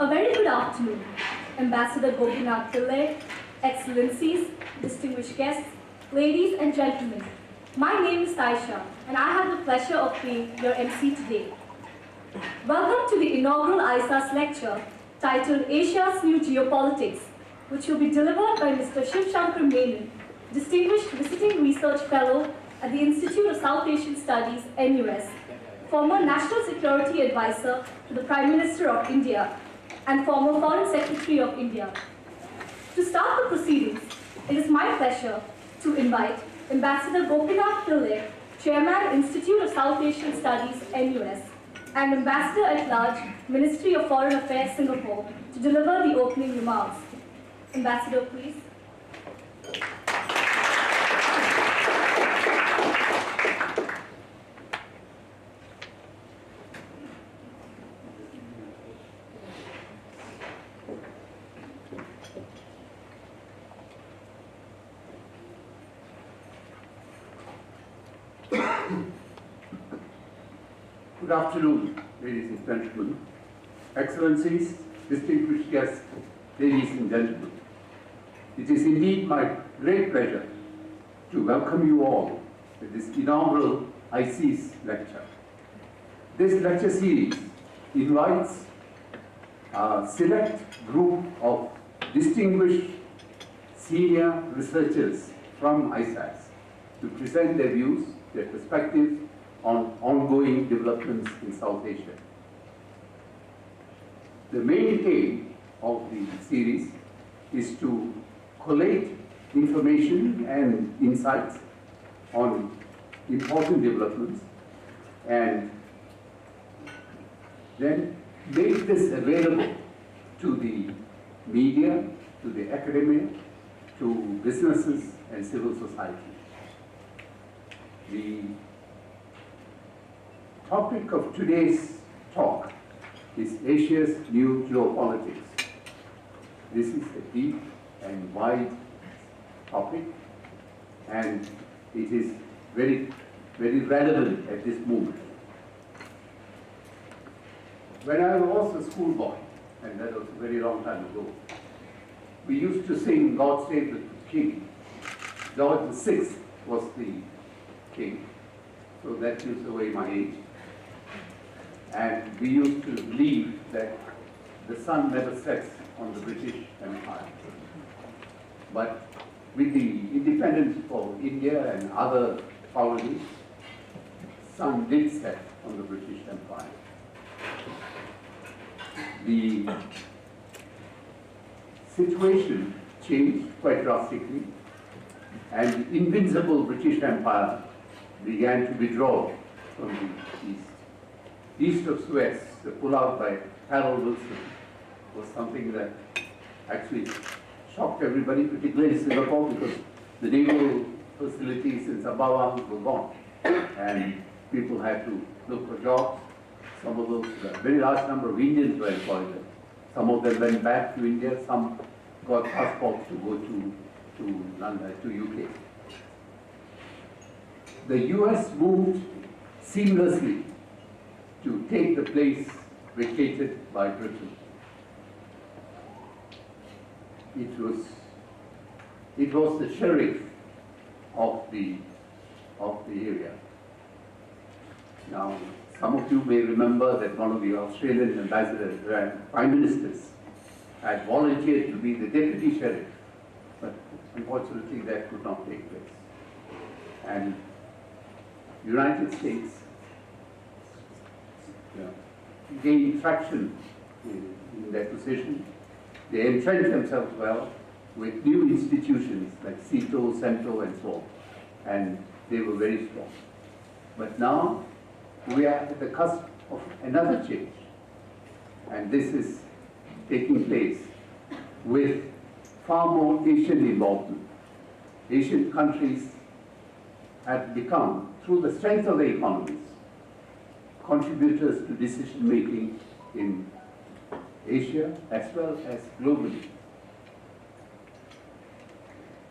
A very good afternoon, Ambassador Gopinath Pillai, Excellencies, distinguished guests, ladies and gentlemen. My name is Taisha, and I have the pleasure of being your MC today. Welcome to the inaugural ISAS lecture titled Asia's New Geopolitics, which will be delivered by Mr. Shivshankar Menon, Distinguished Visiting Research Fellow at the Institute of South Asian Studies, NUS, former National Security Advisor to the Prime Minister of India, and former Foreign Secretary of India. To start the proceedings, it is my pleasure to invite Ambassador Gopinath Pillai, Chairman, Institute of South Asian Studies, NUS, and Ambassador at Large, Ministry of Foreign Affairs, Singapore, to deliver the opening remarks. Ambassador, please. Good afternoon, ladies and gentlemen, Excellencies, distinguished guests, ladies and gentlemen. It is indeed my great pleasure to welcome you all to this inaugural ISAS lecture. This lecture series invites a select group of distinguished senior researchers from ISAS to present their views, their perspectives on ongoing developments in South Asia. The main aim of the series is to collate information and insights on important developments and then make this available to the media, to the academia, to businesses and civil society. The topic of today's talk is Asia's new geopolitics. This is a deep and wide topic, and it is very, very relevant at this moment. When I was a schoolboy, and that was a very long time ago, we used to sing God Save the King. George VI was the king, so that gives away my age. And we used to believe that the sun never sets on the British Empire. But with the independence of India and other colonies, sun did set on the British Empire. The situation changed quite drastically, and the invincible British Empire began to withdraw from the east. East of Suez, the pullout by Harold Wilson, was something that actually shocked everybody, particularly Singapore, because the naval facilities in Sembawang were gone, and people had to look for jobs. Some of those, a very large number of Indians were employed there. Some of them went back to India, some got passports to go to London, to UK. The US moved seamlessly to take the place vacated by Britain. It was the sheriff of the area. Now, some of you may remember that one of the Australian ambassadors, prime ministers, had volunteered to be the deputy sheriff, but unfortunately that could not take place. And the United States gained traction in their position. They entrenched themselves well with new institutions like CETO, CENTO, and so on, and they were very strong. But now we are at the cusp of another change, and this is taking place with far more Asian involvement. Asian countries have become, through the strength of their economies, contributors to decision-making in Asia as well as globally.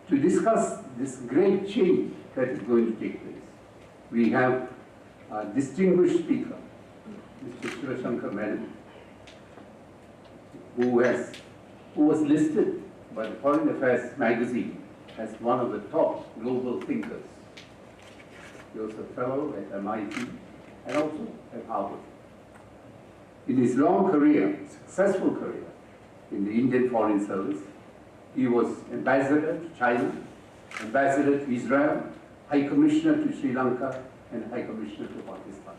To discuss this great change that is going to take place, we have a distinguished speaker, Mr. Shivshankar Menon. who was listed by the Foreign Affairs magazine as one of the top global thinkers. He was a fellow at MIT and also at Harvard. In his long career, successful career in the Indian Foreign Service, he was ambassador to China, ambassador to Israel, High Commissioner to Sri Lanka, and High Commissioner to Pakistan.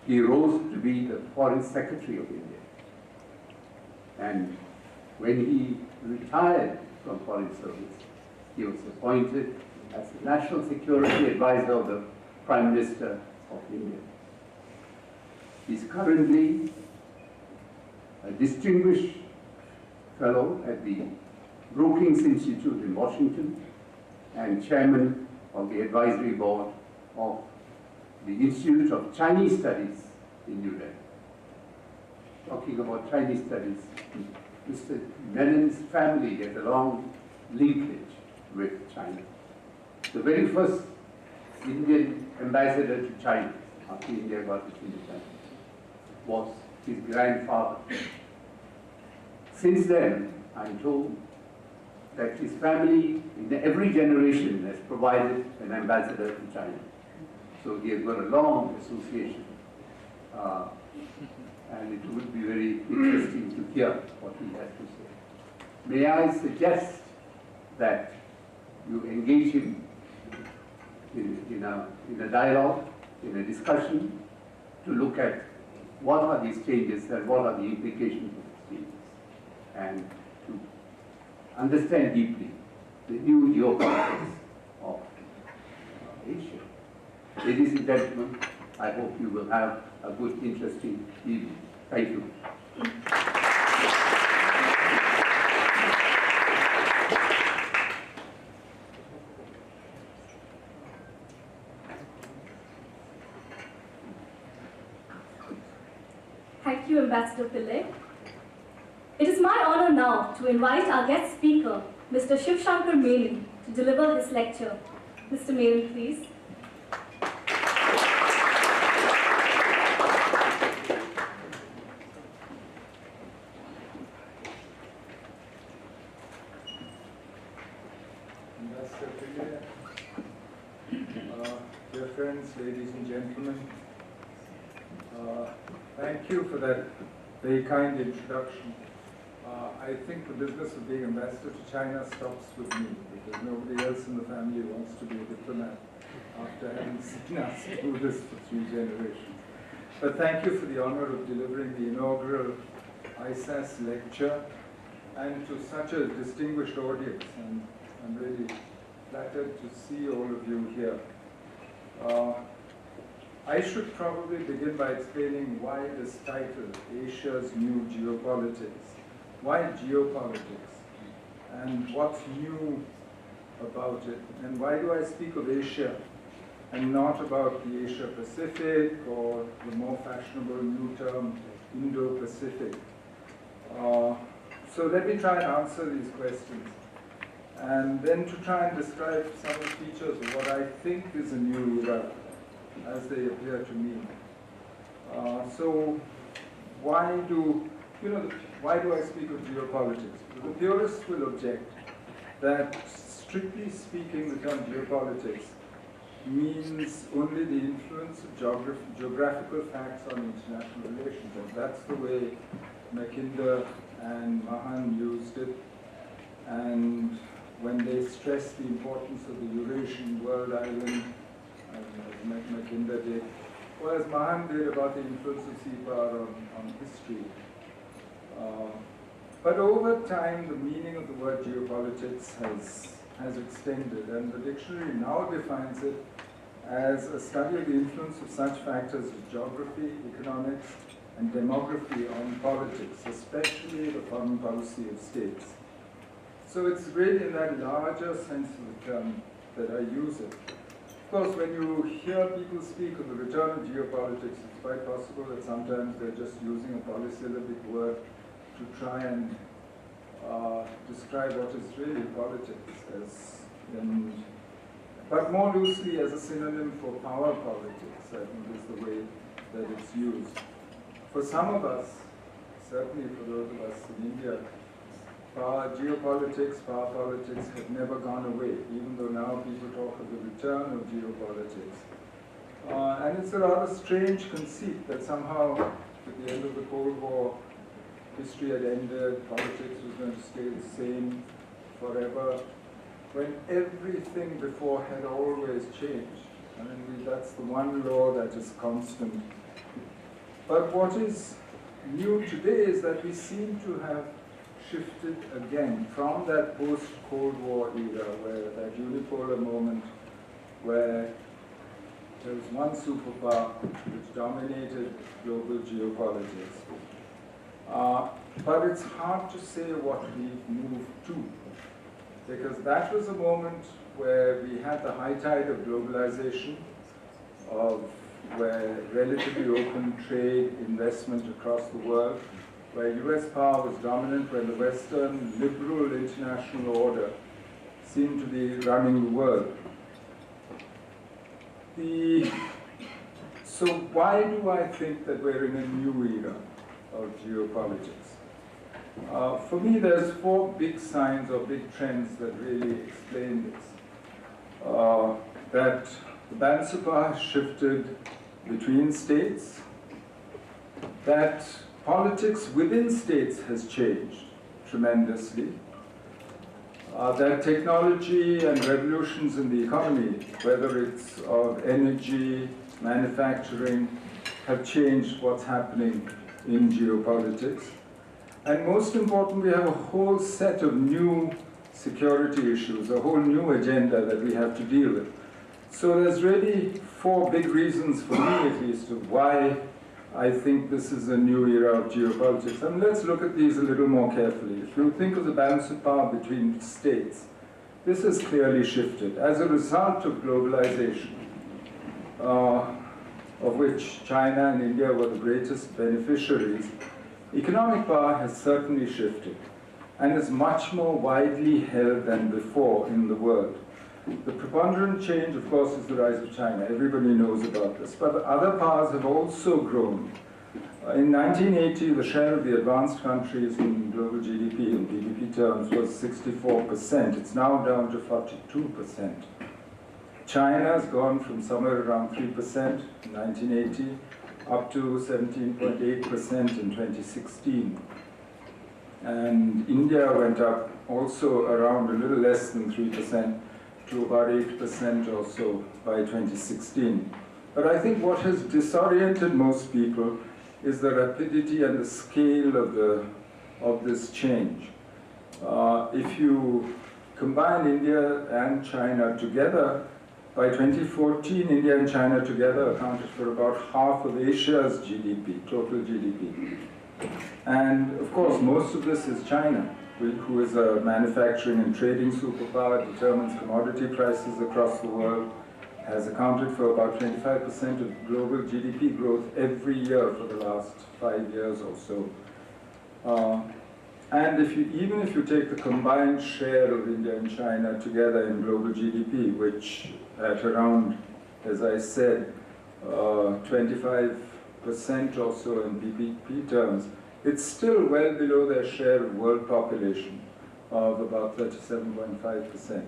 He rose to be the Foreign Secretary of India. And when he retired from Foreign Service, he was appointed as the National Security Advisor of the Prime Minister of India. He's currently a distinguished fellow at the Brookings Institute in Washington and chairman of the advisory board of the Institute of Chinese Studies in New Delhi. Talking about Chinese studies, Mr. Menon's family has a long linkage with China. The very first Indian ambassador to China after India got its independence was his grandfather. Since then, I'm told that his family in every generation has provided an ambassador to China. So he has got a long association. And it would be very interesting to hear what he has to say. May I suggest that you engage him in a dialogue, in a discussion, to look at what are these changes and what are the implications of these changes, and to understand deeply the new geopolitics of Asia. Ladies and gentlemen, I hope you will have a good, interesting evening. Thank you. Thank you, Ambassador Pillai. It is my honor now to invite our guest speaker, Mr. Shivshankar Menon, to deliver his lecture. Mr. Menon, please. Ambassador Pillai, dear friends, ladies and gentlemen, thank you for that very kind introduction. I think the business of being ambassador to China stops with me, because nobody else in the family wants to be a diplomat after having seen us do this for 3 generations. But thank you for the honor of delivering the inaugural ISAS lecture, and to such a distinguished audience. And I'm really flattered to see all of you here. I should probably begin by explaining why this title, Asia's New Geopolitics. Why geopolitics? And what's new about it? And why do I speak of Asia and not about the Asia Pacific, or the more fashionable new term, Indo Pacific? So let me try and answer these questions, and then to try and describe some of the features of what I think is a new era as they appear to me. So why do I speak of geopolitics? The purists will object that, strictly speaking, the term geopolitics means only the influence of geographical facts on international relations, and that's the way Mackinder and Mahan used it. And when they stressed the importance of the Eurasian world island, as Mackinder did, or as Mahan did about the influence of sea power on history. But over time, the meaning of the word geopolitics has extended, and the dictionary now defines it as a study of the influence of such factors as geography, economics, and demography on politics, especially the foreign policy of states. So it's really in that larger sense of the term that I use it. Of course, when you hear people speak of the return of geopolitics, it's quite possible that sometimes they're just using a polysyllabic word to try and describe what is really politics, but more loosely as a synonym for power politics, I think is the way that it's used. For some of us, certainly for those of us in India, geopolitics, power politics have never gone away, even though now people talk of the return of geopolitics. And it's a rather strange conceit that somehow, at the end of the Cold War, history had ended, politics was going to stay the same forever, when everything before had always changed. I mean, that's the one law that is constant. But what is new today is that we seem to have shifted again from that post-Cold War era, where that unipolar moment where there was one superpower which dominated global geopolitics. But it's hard to say what we've moved to, because that was a moment where we had the high tide of globalization, where relatively open trade, investment across the world, where US power was dominant, where the Western liberal international order seemed to be running the world. So why do I think that we're in a new era of geopolitics? For me, there's four big signs or big trends that really explain this. That the balance of power has shifted between states, that politics within states has changed tremendously, that technology and revolutions in the economy, whether it's of energy, manufacturing, have changed what's happening in geopolitics. And most important, we have a whole set of new security issues, a whole new agenda that we have to deal with. So there's really four big reasons, for me at least, of why I think this is a new era of geopolitics. And let's look at these a little more carefully. If you think of the balance of power between states, this has clearly shifted. As a result of globalization, of which China and India were the greatest beneficiaries, economic power has certainly shifted and is much more widely held than before in the world. The preponderant change, of course, is the rise of China. Everybody knows about this. But other powers have also grown. In 1980, the share of the advanced countries in global GDP, in GDP terms, was 64%. It's now down to 42%. China has gone from somewhere around 3% in 1980 up to 17.8% in 2016. And India went up also around a little less than 3%. To about 8% or so by 2016. But I think what has disoriented most people is the rapidity and the scale of this change. If you combine India and China together, by 2014, India and China together accounted for about half of Asia's GDP, total GDP. And of course, most of this is China, who is a manufacturing and trading superpower, determines commodity prices across the world, has accounted for about 25% of global GDP growth every year for the last 5 years or so. And even if you take the combined share of India and China together in global GDP, which at around, as I said, 25% or so in PPP terms, it's still well below their share of world population of about 37.5%.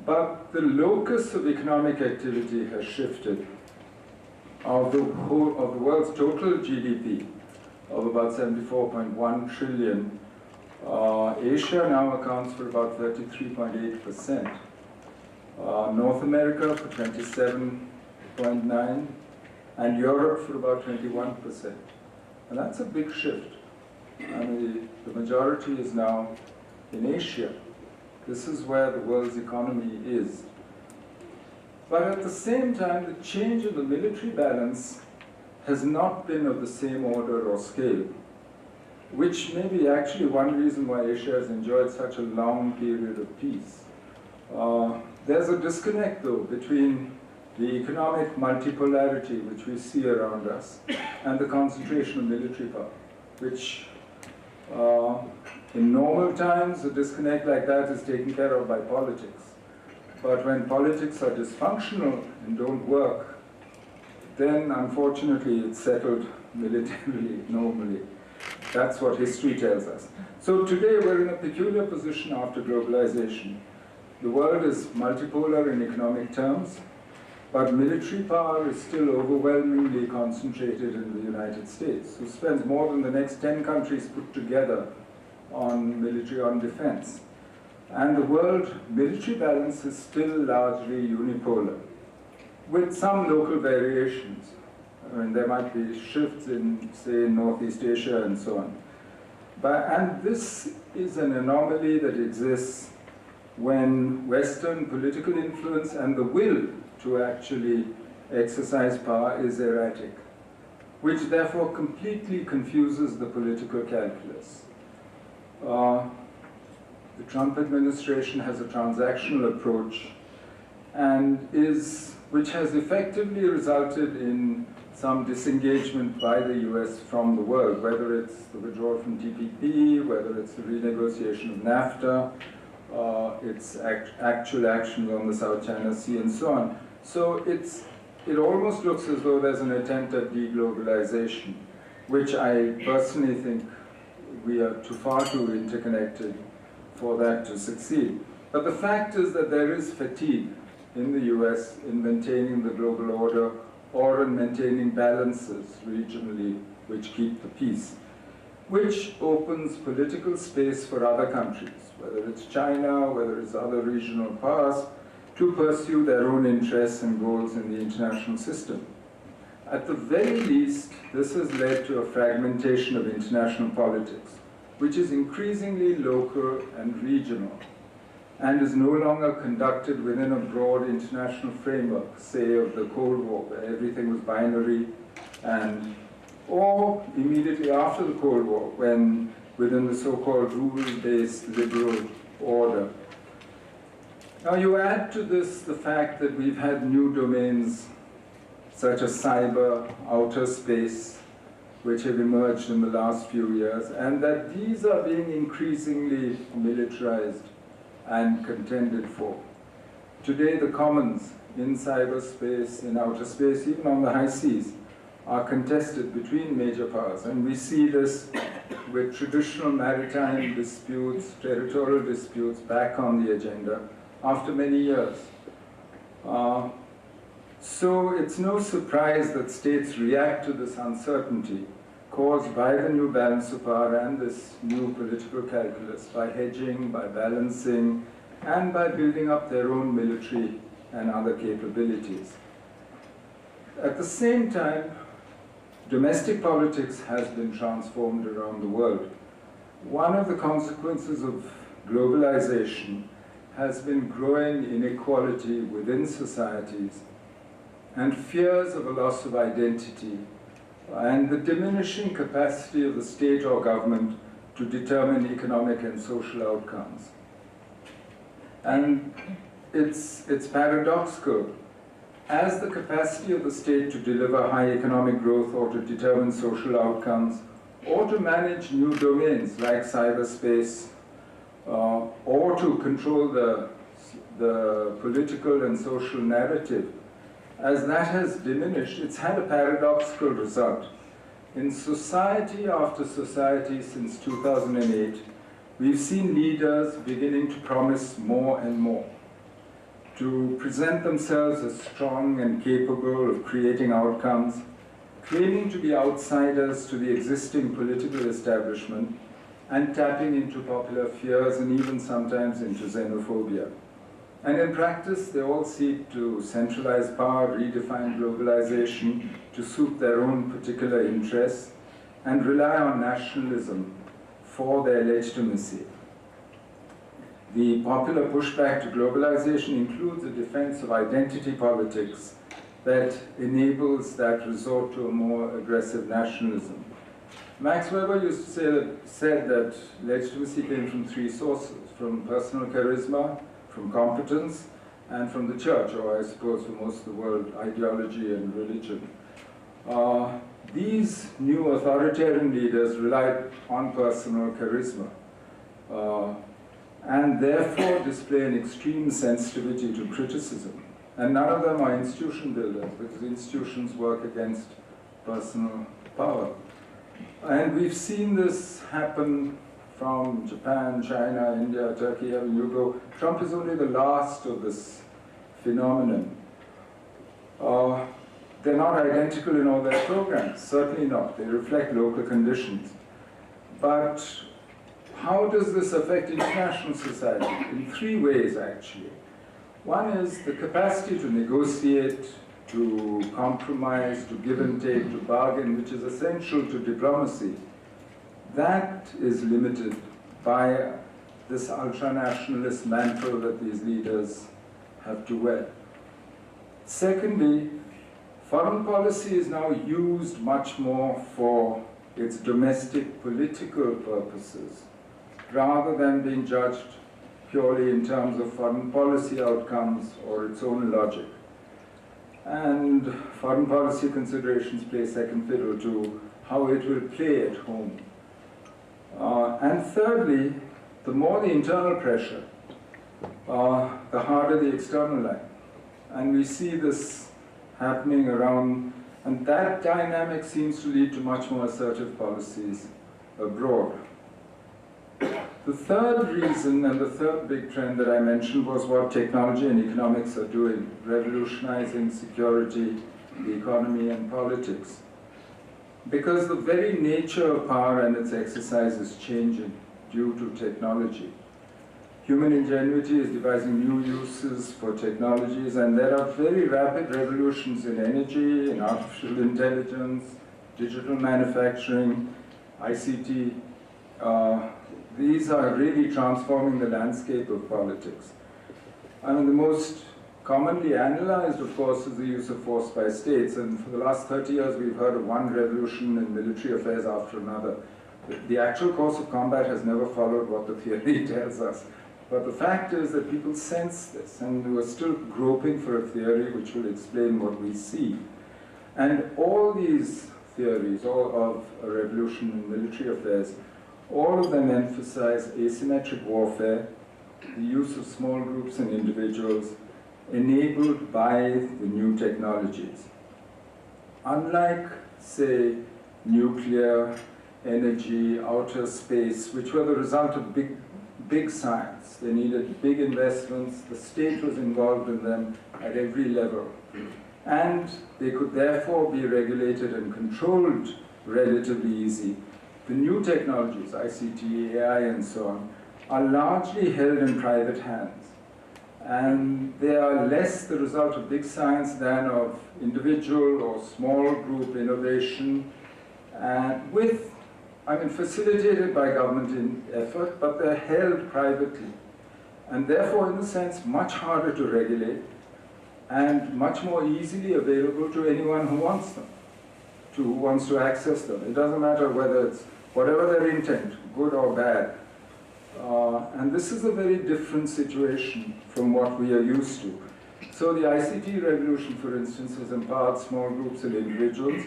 But the locus of economic activity has shifted. Of the world's total GDP of about 74.1 trillion, Asia now accounts for about 33.8%. North America for 27.9%, and Europe for about 21%. And that's a big shift. I mean, the majority is now in Asia. This is where the world's economy is. But at the same time, the change in the military balance has not been of the same order or scale, which may be actually one reason why Asia has enjoyed such a long period of peace. There's a disconnect, though, between the economic multipolarity which we see around us and the concentration of military power, which in normal times, a disconnect like that is taken care of by politics. But when politics are dysfunctional and don't work, then unfortunately it's settled militarily normally. That's what history tells us. So today we're in a peculiar position after globalization. The world is multipolar in economic terms, but military power is still overwhelmingly concentrated in the United States, who spends more than the next 10 countries put together on military, on defense. And the world military balance is still largely unipolar, with some local variations. I mean, there might be shifts in, say, Northeast Asia and so on. And this is an anomaly that exists when Western political influence and the will to actually exercise power is erratic, which therefore completely confuses the political calculus. The Trump administration has a transactional approach which has effectively resulted in some disengagement by the US from the world, whether it's the withdrawal from TPP, whether it's the renegotiation of NAFTA, its actual actions on the South China Sea and so on. So it almost looks as though there's an attempt at deglobalization, which I personally think we are far too interconnected for that to succeed. But the fact is that there is fatigue in the US in maintaining the global order or in maintaining balances regionally which keep the peace, which opens political space for other countries, whether it's China, whether it's other regional powers, to pursue their own interests and goals in the international system. At the very least, this has led to a fragmentation of international politics, which is increasingly local and regional, and is no longer conducted within a broad international framework, say of the Cold War, where everything was binary, or immediately after the Cold War, when within the so-called rule-based liberal order. Now you add to this the fact that we've had new domains such as cyber, outer space, which have emerged in the last few years, and that these are being increasingly militarized and contended for. Today the commons in cyberspace, in outer space, even on the high seas, are contested between major powers, and we see this with traditional maritime disputes, territorial disputes back on the agenda after many years. So it's no surprise that states react to this uncertainty caused by the new balance of power and this new political calculus by hedging, by balancing, and by building up their own military and other capabilities. At the same time, domestic politics has been transformed around the world. One of the consequences of globalization has been growing inequality within societies and fears of a loss of identity and the diminishing capacity of the state or government to determine economic and social outcomes. And it's paradoxical. As the capacity of the state to deliver high economic growth or to determine social outcomes or to manage new domains like cyberspace or to control the political and social narrative, as that has diminished, it's had a paradoxical result. In society after society since 2008, we've seen leaders beginning to promise more and more, to present themselves as strong and capable of creating outcomes, claiming to be outsiders to the existing political establishment, and tapping into popular fears and even sometimes into xenophobia. And in practice, they all seek to centralize power, redefine globalization to suit their own particular interests, and rely on nationalism for their legitimacy. The popular pushback to globalization includes a defense of identity politics that enables that resort to a more aggressive nationalism. Max Weber used to said that legitimacy came from three sources: from personal charisma, from competence, and from the church, or I suppose for most of the world, ideology and religion. These new authoritarian leaders relied on personal charisma and therefore display an extreme sensitivity to criticism. And none of them are institution builders, because institutions work against personal power. And we've seen this happen from Japan, China, India, Turkey, you go. Trump is only the last of this phenomenon. They're not identical in all their programs, certainly not. They reflect local conditions. But how does this affect international society? In three ways, actually. One is the capacity to negotiate, to compromise, to give and take, to bargain, which is essential to diplomacy. That is limited by this ultranationalist mantle that these leaders have to wear. Secondly, foreign policy is now used much more for its domestic political purposes, rather than being judged purely in terms of foreign policy outcomes or its own logic. And foreign policy considerations play second fiddle to how it will play at home. And thirdly, the more the internal pressure, the harder the external line. And we see this happening around, and that dynamic seems to lead to much more assertive policies abroad. The third reason and the third big trend that I mentioned was what technology and economics are doing, revolutionizing security, the economy, and politics. Because the very nature of power and its exercise is changing due to technology. Human ingenuity is devising new uses for technologies, and there are very rapid revolutions in energy, in artificial intelligence, digital manufacturing, ICT. These are really transforming the landscape of politics. I mean, the most commonly analyzed, of course, is the use of force by states, and for the last 30 years we've heard of one revolution in military affairs after another. The actual course of combat has never followed what the theory tells us. But the fact is that people sense this, and we're still groping for a theory which will explain what we see. And all these theories, all of a revolution in military affairs, all of them emphasize asymmetric warfare, the use of small groups and individuals, enabled by the new technologies. Unlike, say, nuclear, energy, outer space, which were the result of big science. They needed big investments, the state was involved in them at every level. And they could therefore be regulated and controlled relatively easy. The new technologies, ICT, AI, and so on, are largely held in private hands. And they are less the result of big science than of individual or small group innovation, and facilitated by government effort, but they're held privately. And therefore, in a sense, much harder to regulate and much more easily available to anyone who wants them, who wants to access them. It doesn't matter whether it's whatever their intent, good or bad. And this is a very different situation from what we are used to. So the ICT revolution, for instance, has empowered small groups and individuals,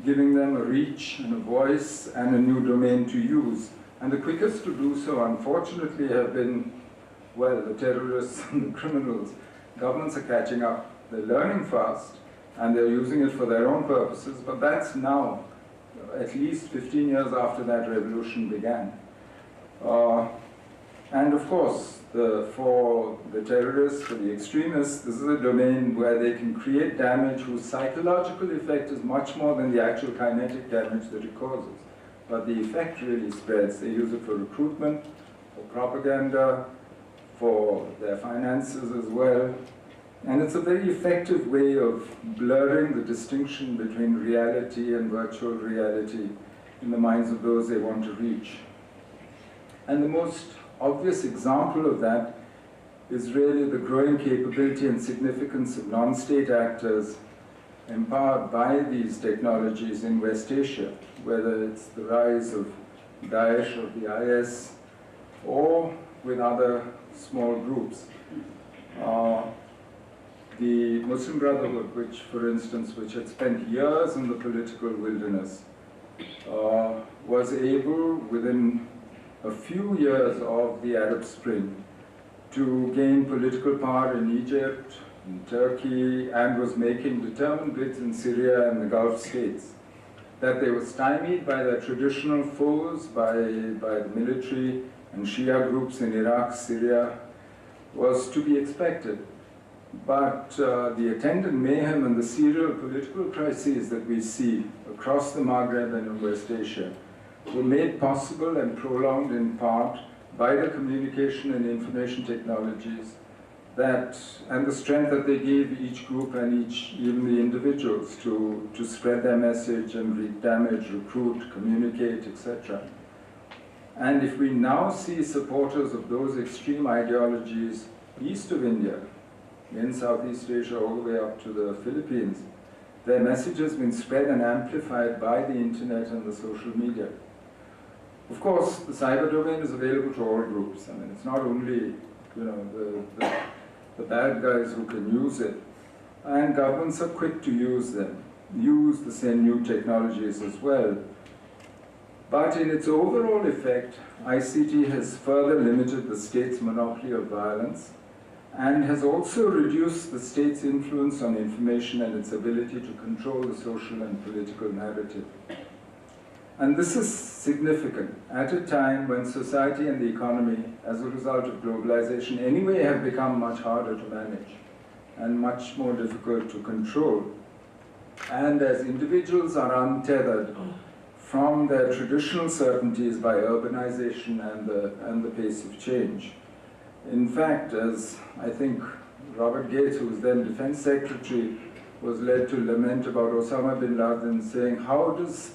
giving them a reach and a voice and a new domain to use. And the quickest to do so, unfortunately, have been, well, the terrorists and the criminals. Governments are catching up. They're learning fast, and they're using it for their own purposes, but that's now, at least 15 years after that revolution began. And of course, for the terrorists, for the extremists, this is a domain where they can create damage whose psychological effect is much more than the actual kinetic damage that it causes. But the effect really spreads. They use it for recruitment, for propaganda, for their finances as well. And it's a very effective way of blurring the distinction between reality and virtual reality in the minds of those they want to reach. And the most obvious example of that is really the growing capability and significance of non-state actors empowered by these technologies in West Asia, whether it's the rise of Daesh or the IS, or with other small groups. The Muslim Brotherhood, which, for instance, which had spent years in the political wilderness, was able, within a few years of the Arab Spring, to gain political power in Egypt, in Turkey, and was making determined bids in Syria and the Gulf states. that they were stymied by their traditional foes, by the military and Shia groups in Iraq, Syria, was to be expected. But the attendant mayhem and the serial political crises that we see across the Maghreb and in West Asia were made possible and prolonged in part by the communication and information technologies and the strength that they gave each group and even the individuals to spread their message and wreak damage, recruit, communicate, etc. And if we now see supporters of those extreme ideologies east of India, in Southeast Asia all the way up to the Philippines, their message has been spread and amplified by the internet and the social media. Of course, the cyber domain is available to all groups. I mean, it's not only the bad guys who can use it. And governments are quick to use them, use the same new technologies as well. But in its overall effect, ICT has further limited the state's monopoly of violence and has also reduced the state's influence on information and its ability to control the social and political narrative. And this is significant at a time when society and the economy, as a result of globalization anyway, have become much harder to manage and much more difficult to control. And as individuals are untethered from their traditional certainties by urbanization and the pace of change. In fact, as I think Robert Gates, who was then Defense Secretary, was led to lament about Osama bin Laden, saying, how does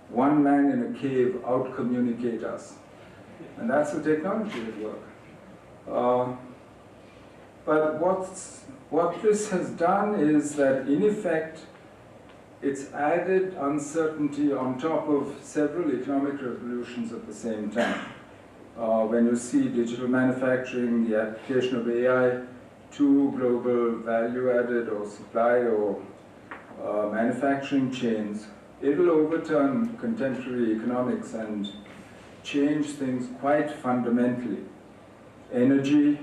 one man in a cave out-communicate us? And that's the technology at work. But what this has done is that, in effect, it's added uncertainty on top of several economic revolutions at the same time. When you see digital manufacturing, the application of AI to global value-added or supply or manufacturing chains, it will overturn contemporary economics and change things quite fundamentally. Energy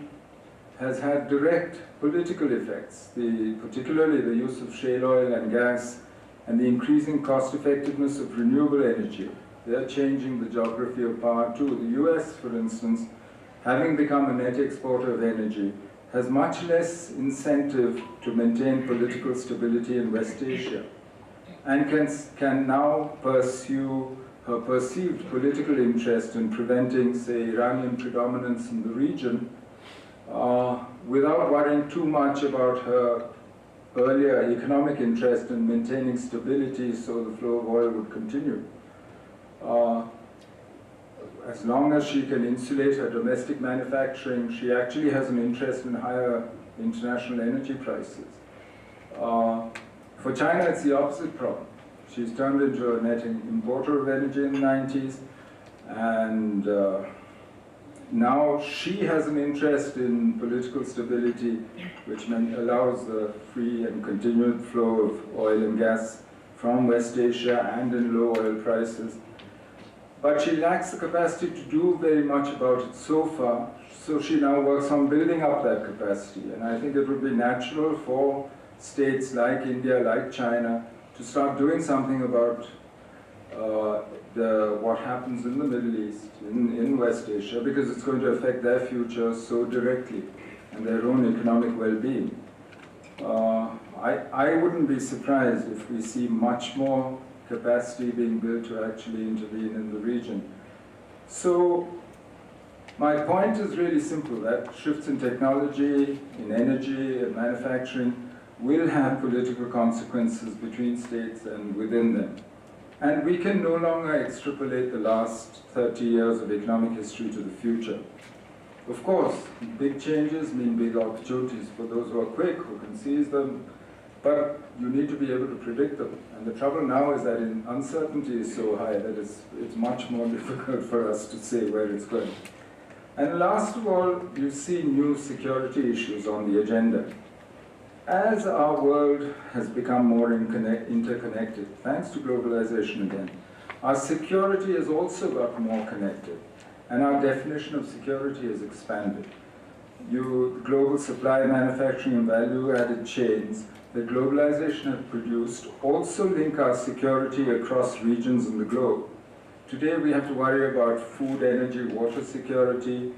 has had direct political effects, particularly the use of shale oil and gas and the increasing cost-effectiveness of renewable energy. They're changing the geography of power too. The US, for instance, having become a net exporter of energy, has much less incentive to maintain political stability in West Asia, and can now pursue her perceived political interest in preventing, say, Iranian predominance in the region without worrying too much about her earlier economic interest in maintaining stability so the flow of oil would continue. As long as she can insulate her domestic manufacturing, she actually has an interest in higher international energy prices. For China, it's the opposite problem. She's turned into a net importer of energy in the 90s, and now she has an interest in political stability, which allows the free and continued flow of oil and gas from West Asia and in low oil prices. But she lacks the capacity to do very much about it so far, so she now works on building up that capacity. And I think it would be natural for states like India, like China, to start doing something about what happens in the Middle East, in West Asia, because it's going to affect their future so directly and their own economic well-being. I wouldn't be surprised if we see much more capacity being built to actually intervene in the region. So my point is really simple, that shifts in technology, in energy, in manufacturing will have political consequences between states and within them. And we can no longer extrapolate the last 30 years of economic history to the future. Of course, big changes mean big opportunities for those who are quick, who can seize them, but you need to be able to predict them. And the trouble now is that uncertainty is so high that it's much more difficult for us to say where it's going. And last of all, you see new security issues on the agenda. As our world has become more interconnected, thanks to globalization again, our security has also got more connected, and our definition of security has expanded. global supply, manufacturing, and value-added chains that globalization has produced also link our security across regions in the globe. Today we have to worry about food, energy, water security,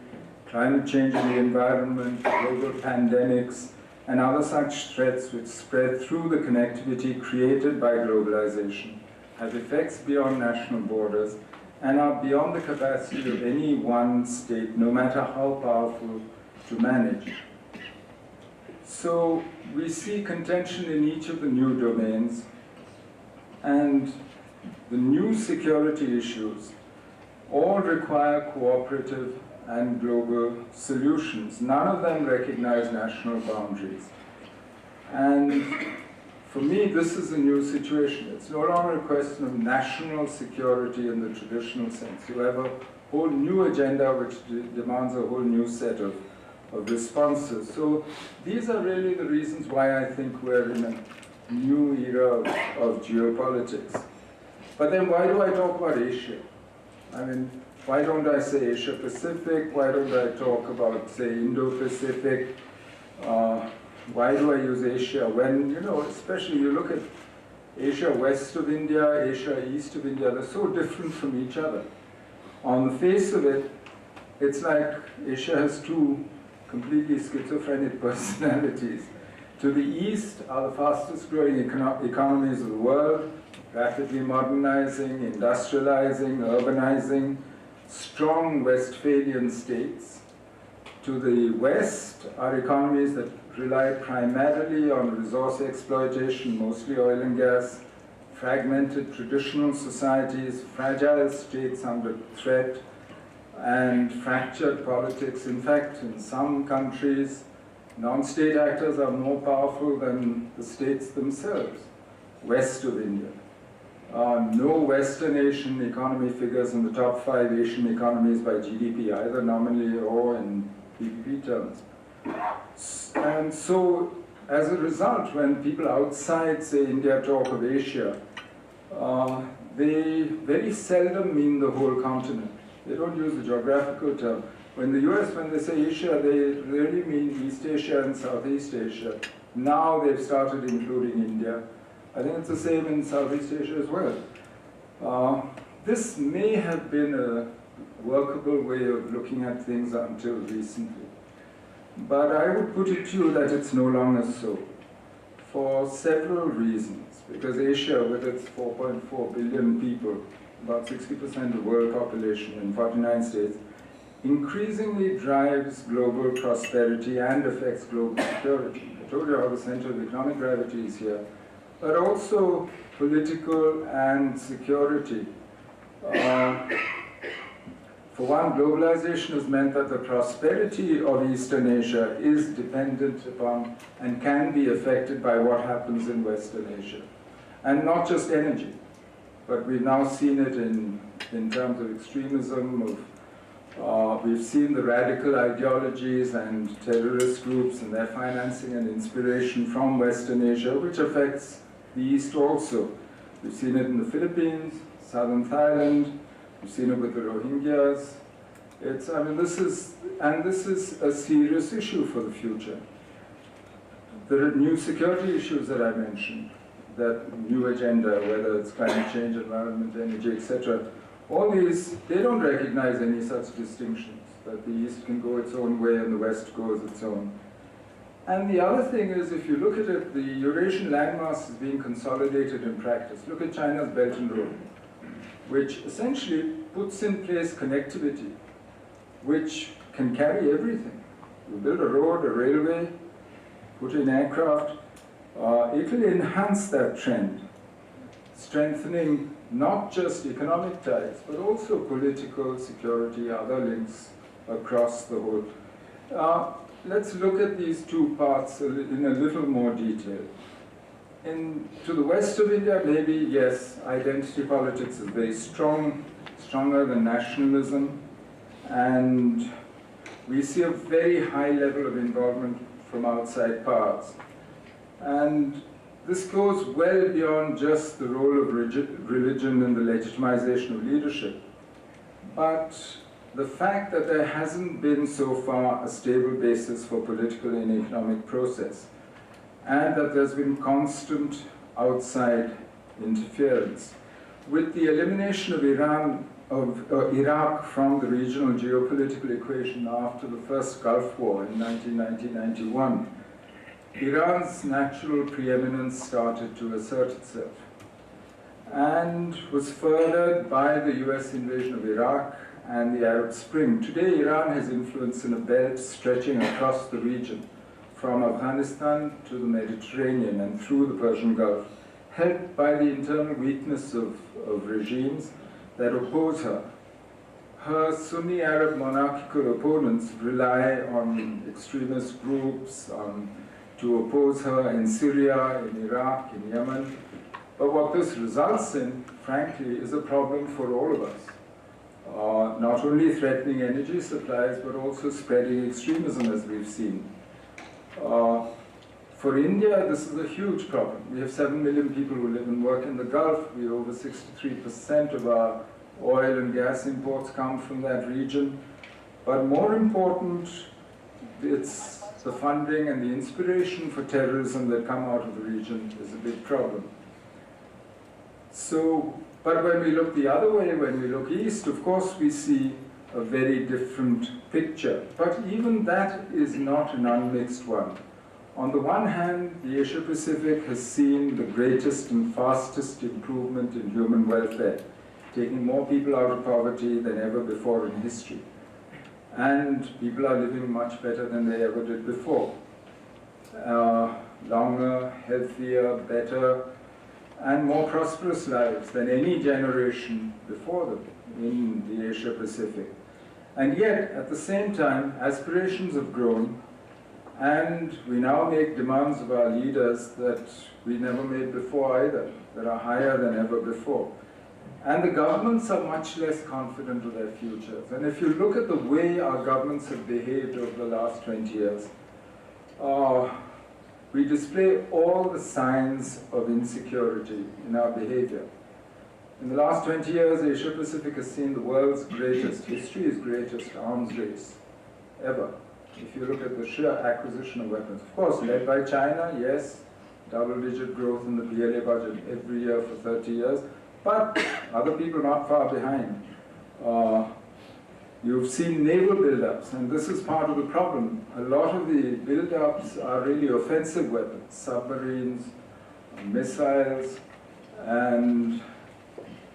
climate change in the environment, global pandemics, and other such threats which spread through the connectivity created by globalization, have effects beyond national borders, and are beyond the capacity of any one state, no matter how powerful, to manage. So we see contention in each of the new domains, and the new security issues all require cooperative and global solutions. None of them recognize national boundaries. And for me, this is a new situation. It's no longer a question of national security in the traditional sense. You have a whole new agenda which demands a whole new set of responses. So these are really the reasons why I think we're in a new era of geopolitics. But then why do I talk about Asia? I mean, why don't I say Asia Pacific? Why don't I talk about, say, Indo Pacific? Why do I use Asia when, you know, especially you look at Asia west of India, Asia east of India, they're so different from each other. On the face of it, it's like Asia has two completely schizophrenic personalities. To the east are the fastest growing economies of the world, rapidly modernizing, industrializing, urbanizing, strong Westphalian states. To the west are economies that rely primarily on resource exploitation, mostly oil and gas, fragmented traditional societies, fragile states under threat, and fractured politics. In fact, in some countries, non-state actors are more powerful than the states themselves, west of India. No Western Asian economy figures in the top 5 Asian economies by GDP, either nominally or in PPP terms. And so, as a result, when people outside, say, India talk of Asia, they very seldom mean the whole continent. They don't use the geographical term. When the US, when they say Asia, they really mean East Asia and Southeast Asia. Now they've started including India. I think it's the same in Southeast Asia as well. This may have been a workable way of looking at things until recently. But I would put it to you that it's no longer so, for several reasons. Because Asia, with its 4.4 billion people, about 60% of the world population in 49 states, increasingly drives global prosperity and affects global security. I told you how the center of economic gravity is here, but also political and security. For one, globalization has meant that the prosperity of Eastern Asia is dependent upon and can be affected by what happens in Western Asia. And not just energy, but we've now seen it in terms of extremism, we've seen the radical ideologies and terrorist groups and their financing and inspiration from Western Asia, which affects the East also. We've seen it in the Philippines, southern Thailand, we've seen it with the Rohingyas. This is a serious issue for the future. The new security issues that I mentioned, that new agenda, whether it's climate change, environment, energy, etc., all these, they don't recognize any such distinctions, that the East can go its own way and the West goes its own. And the other thing is, if you look at it, the Eurasian landmass is being consolidated in practice. Look at China's Belt and Road, which essentially puts in place connectivity, which can carry everything. You build a road, a railway, put in aircraft, it will enhance that trend, strengthening not just economic ties, but also political, security, other links across the whole. Let's look at these two parts in a little more detail. To the west of India, maybe, yes, identity politics is very strong, stronger than nationalism, and we see a very high level of involvement from outside powers. And this goes well beyond just the role of religion in the legitimization of leadership. But the fact that there hasn't been so far a stable basis for political and economic process, and that there's been constant outside interference. With the elimination of Iraq from the regional geopolitical equation after the first Gulf War in 1990-91, Iran's natural preeminence started to assert itself and was furthered by the US invasion of Iraq and the Arab Spring. Today, Iran has influence in a belt stretching across the region, from Afghanistan to the Mediterranean and through the Persian Gulf, helped by the internal weakness of regimes that oppose her. Her Sunni Arab monarchical opponents rely on extremist groups to oppose her in Syria, in Iraq, in Yemen. But what this results in, frankly, is a problem for all of us. Not only threatening energy supplies, but also spreading extremism, as we've seen. For India, this is a huge problem. We have 7 million people who live and work in the Gulf. We over 63% of our oil and gas imports come from that region. But more important, it's the funding and the inspiration for terrorism that come out of the region is a big problem. But when we look the other way, when we look east, of course we see a very different picture. But even that is not an unmixed one. On the one hand, the Asia Pacific has seen the greatest and fastest improvement in human welfare, taking more people out of poverty than ever before in history. And people are living much better than they ever did before. Longer, healthier, better, and more prosperous lives than any generation before them in the Asia Pacific. And yet, at the same time, aspirations have grown, and we now make demands of our leaders that we never made before either, that are higher than ever before. And the governments are much less confident of their futures. And if you look at the way our governments have behaved over the last 20 years, we display all the signs of insecurity in our behavior. In the last 20 years, Asia Pacific has seen the world's greatest, history's greatest arms race ever. If you look at the sheer acquisition of weapons, of course, led by China, yes, double-digit growth in the PLA budget every year for 30 years, but other people not far behind. You've seen naval buildups, and this is part of the problem. A lot of the buildups are really offensive weapons, submarines, missiles, and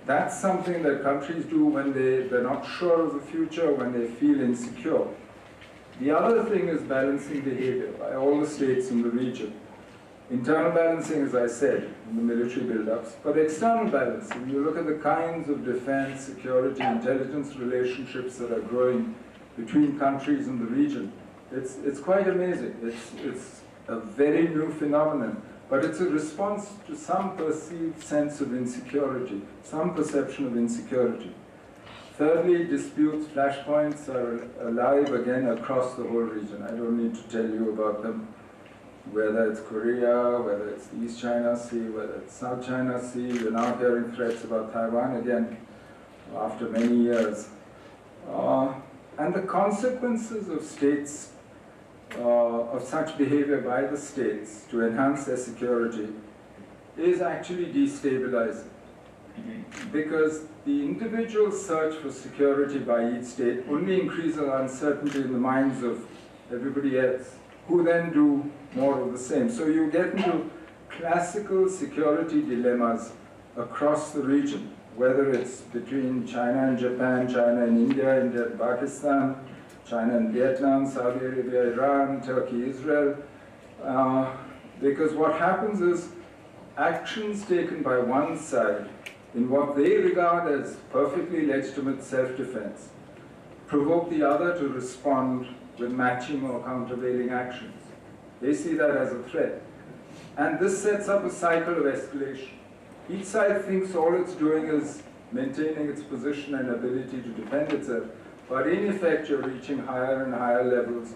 that's something that countries do when they're not sure of the future, when they feel insecure. The other thing is balancing behavior by all the states in the region. Internal balancing, as I said, in the military buildups, but external balancing. You look at the kinds of defense, security, intelligence relationships that are growing between countries in the region. It's quite amazing. It's a very new phenomenon, but it's a response to some perceived sense of insecurity, some perception of insecurity. Thirdly, disputes, flashpoints are alive again across the whole region. I don't need to tell you about them. Whether it's Korea, whether it's the East China Sea, whether it's South China Sea, we're now hearing threats about Taiwan again after many years. And the consequences of states, of such behavior by the states to enhance their security is actually destabilizing. Because the individual search for security by each state only increases uncertainty in the minds of everybody else, who then do more of the same. So you get into classical security dilemmas across the region, whether it's between China and Japan, China and India, India and Pakistan, China and Vietnam, Saudi Arabia, Iran, Turkey, Israel. Because what happens is actions taken by one side in what they regard as perfectly legitimate self-defense provoke the other to respond with matching or countervailing actions. They see that as a threat. And this sets up a cycle of escalation. Each side thinks all it's doing is maintaining its position and ability to defend itself, but in effect you're reaching higher and higher levels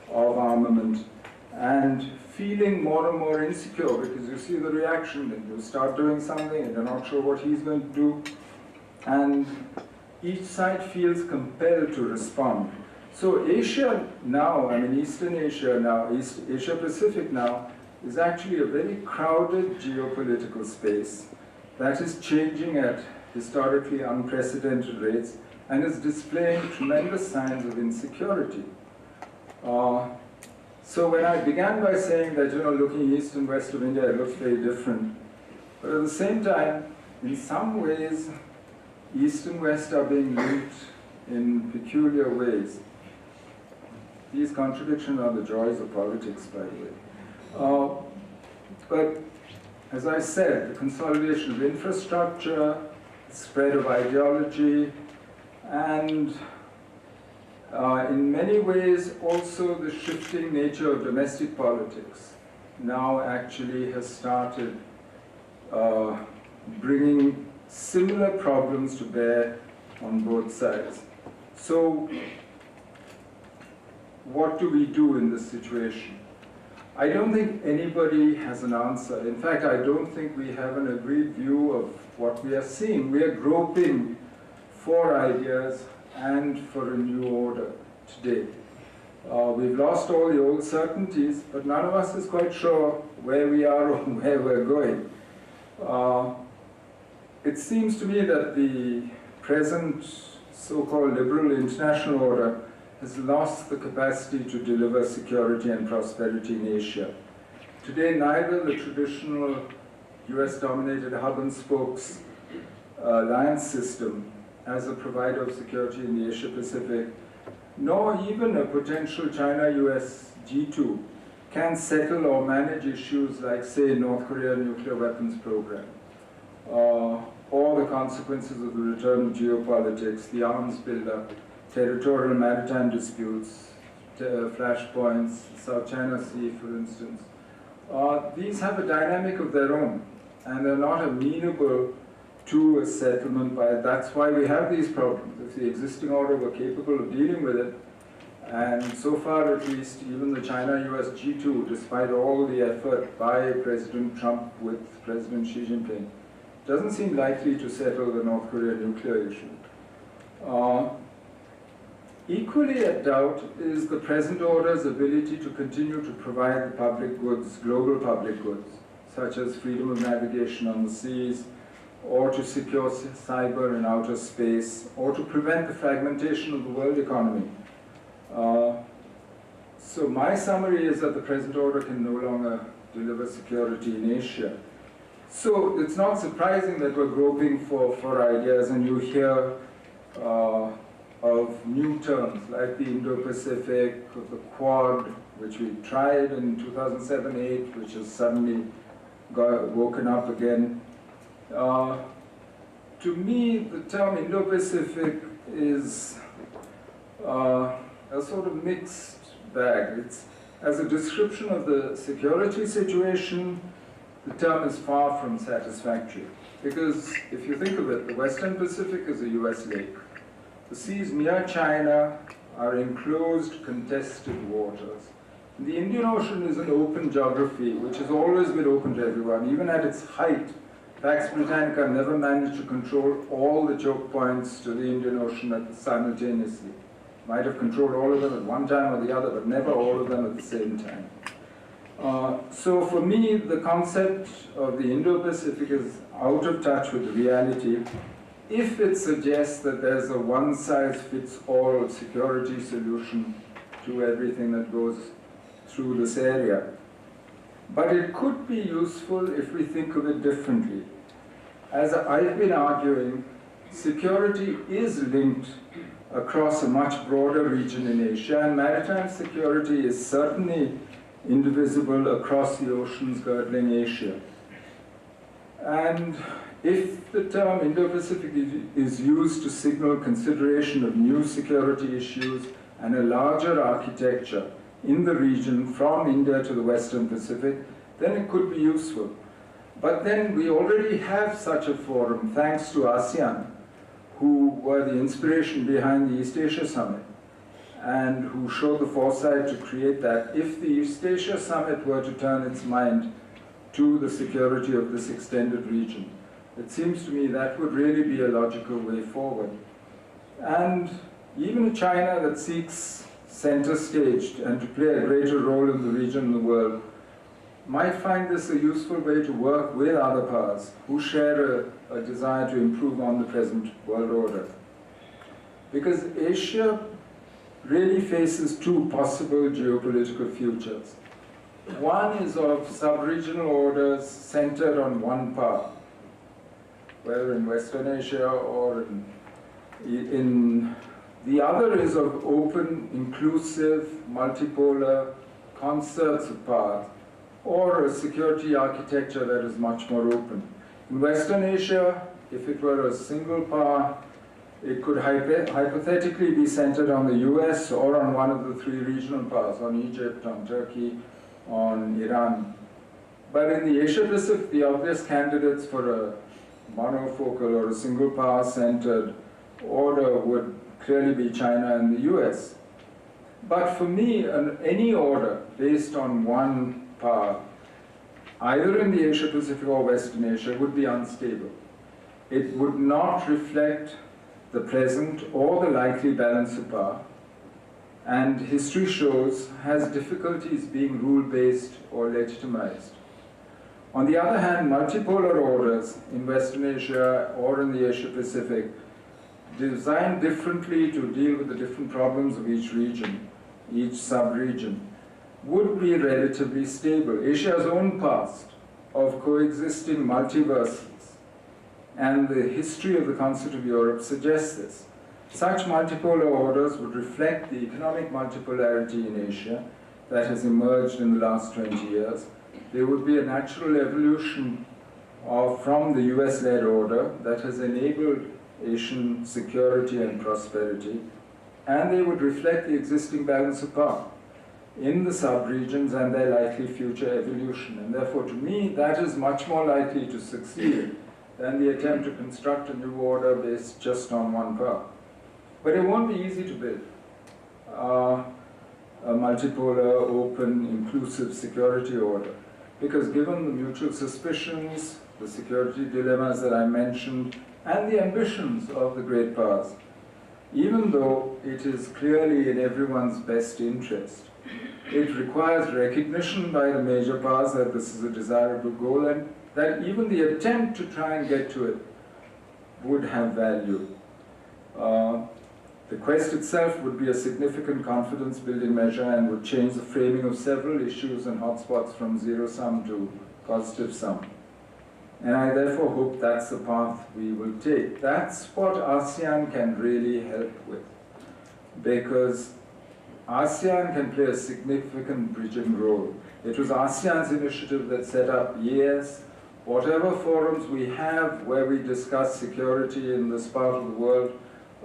of armament and feeling more and more insecure because you see the reaction, and you start doing something and you're not sure what he's going to do. And each side feels compelled to respond. So Asia now, I mean Eastern Asia now, Asia Pacific now, is actually a very crowded geopolitical space that is changing at historically unprecedented rates and is displaying tremendous signs of insecurity. So when I began by saying that, looking east and west of India, it looks very different. But at the same time, in some ways, east and west are being linked in peculiar ways. These contradictions are the joys of politics, by the way. But as I said, the consolidation of infrastructure, spread of ideology, and in many ways also the shifting nature of domestic politics now actually has started bringing similar problems to bear on both sides. So what do we do in this situation? I don't think anybody has an answer. In fact, I don't think we have an agreed view of what we are seeing. We are groping for ideas and for a new order today. We've lost all the old certainties, but none of us is quite sure where we are or where we're going. It seems to me that the present so-called liberal international order has lost the capacity to deliver security and prosperity in Asia. Today, neither the traditional US-dominated hub-and-spokes alliance system as a provider of security in the Asia-Pacific, nor even a potential China-US G2 can settle or manage issues like, say, North Korea nuclear weapons program, or the consequences of the return of geopolitics, the arms buildup, territorial maritime disputes, flashpoints, South China Sea, for instance. These have a dynamic of their own, and they're not amenable to a settlement that's why we have these problems. If the existing order were capable of dealing with it, and so far at least even the China-US G2, despite all the effort by President Trump with President Xi Jinping, doesn't seem likely to settle the North Korea nuclear issue. Equally at doubt is the present order's ability to continue to provide the public goods, global public goods, such as freedom of navigation on the seas, or to secure cyber and outer space, or to prevent the fragmentation of the world economy. So my summary is that the present order can no longer deliver security in Asia. So it's not surprising that we're groping for ideas, and you hear of new terms like the Indo Pacific, of the Quad, which we tried in 2007-8, which has suddenly woken up again. To me, the term Indo Pacific is a sort of mixed bag. It's, as a description of the security situation, the term is far from satisfactory. Because if you think of it, the Western Pacific is a US lake. The seas near China are enclosed, contested waters. The Indian Ocean is an open geography, which has always been open to everyone, even at its height. Pax Britannica never managed to control all the choke points to the Indian Ocean simultaneously. Might have controlled all of them at one time or the other, but never all of them at the same time. So for me, the concept of the Indo-Pacific is out of touch with reality if it suggests that there's a one-size-fits-all security solution to everything that goes through this area. But it could be useful if we think of it differently. As I've been arguing, security is linked across a much broader region in Asia, and maritime security is certainly indivisible across the oceans girdling Asia. And if the term Indo-Pacific is used to signal consideration of new security issues and a larger architecture in the region from India to the Western Pacific, then it could be useful. But then we already have such a forum, thanks to ASEAN, who were the inspiration behind the East Asia Summit, and who showed the foresight to create that if the East Asia Summit were to turn its mind to the security of this extended region. It seems to me that would really be a logical way forward. And even a China that seeks center stage and to play a greater role in the region and the world might find this a useful way to work with other powers who share a desire to improve on the present world order. Because Asia really faces two possible geopolitical futures. One is of sub-regional orders centered on one power, whether in Western Asia or in the other is of open, inclusive, multipolar concerts of powers, or a security architecture that is much more open. In Western Asia, if it were a single power, it could hypothetically be centered on the US or on one of the three regional powers, on Egypt, on Turkey, on Iran. But in the Asia Pacific, the obvious candidates for a monofocal or a single power centered order would clearly be China and the US. But for me, any order based on one power, either in the Asia Pacific or Western Asia, would be unstable. It would not reflect the present or the likely balance of power, and history shows has difficulties being rule-based or legitimized. On the other hand, multipolar orders in Western Asia or in the Asia Pacific, designed differently to deal with the different problems of each region, each sub-region, would be relatively stable. Asia's own past of coexisting multiverses and the history of the concept of Europe suggests this. Such multipolar orders would reflect the economic multipolarity in Asia that has emerged in the last 20 years. There would be a natural evolution from the US-led order that has enabled Asian security and prosperity, and they would reflect the existing balance of power in the sub-regions and their likely future evolution. And therefore, to me, that is much more likely to succeed than the attempt to construct a new order based just on one power. But it won't be easy to build a multipolar, open, inclusive security order, because given the mutual suspicions, the security dilemmas that I mentioned, and the ambitions of the great powers, even though it is clearly in everyone's best interest, it requires recognition by the major powers that this is a desirable goal, and that even the attempt to try and get to it would have value. The quest itself would be a significant confidence-building measure and would change the framing of several issues and hotspots from zero-sum to positive-sum. And I therefore hope that's the path we will take. That's what ASEAN can really help with, because ASEAN can play a significant bridging role. It was ASEAN's initiative that set up ISAS. Whatever forums we have where we discuss security in this part of the world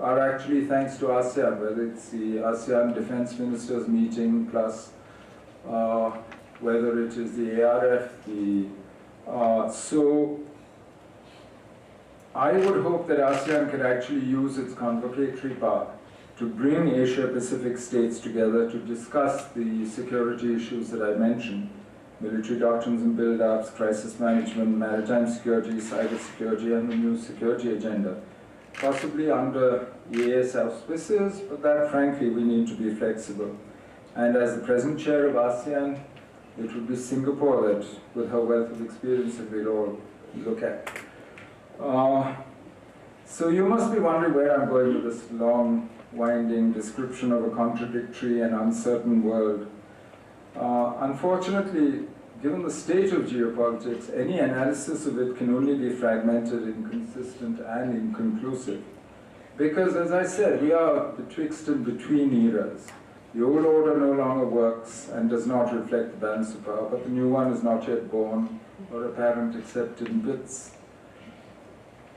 are actually thanks to ASEAN, whether it's the ASEAN Defense Ministers meeting, plus whether it is the ARF, so I would hope that ASEAN can actually use its convocatory power to bring Asia-Pacific states together to discuss the security issues that I mentioned: military doctrines and build-ups, crisis management, maritime security, cybersecurity, and the new security agenda. Possibly under EAS auspices, but that, frankly, we need to be flexible. And as the present chair of ASEAN, it would be Singapore that, with her wealth of experience, that we'll all look at. So you must be wondering where I'm going with this long, winding description of a contradictory and uncertain world. Unfortunately, given the state of geopolitics, any analysis of it can only be fragmented, inconsistent, and inconclusive. Because, as I said, we are betwixt and between eras. The old order no longer works and does not reflect the balance of power, but the new one is not yet born or apparent except in bits.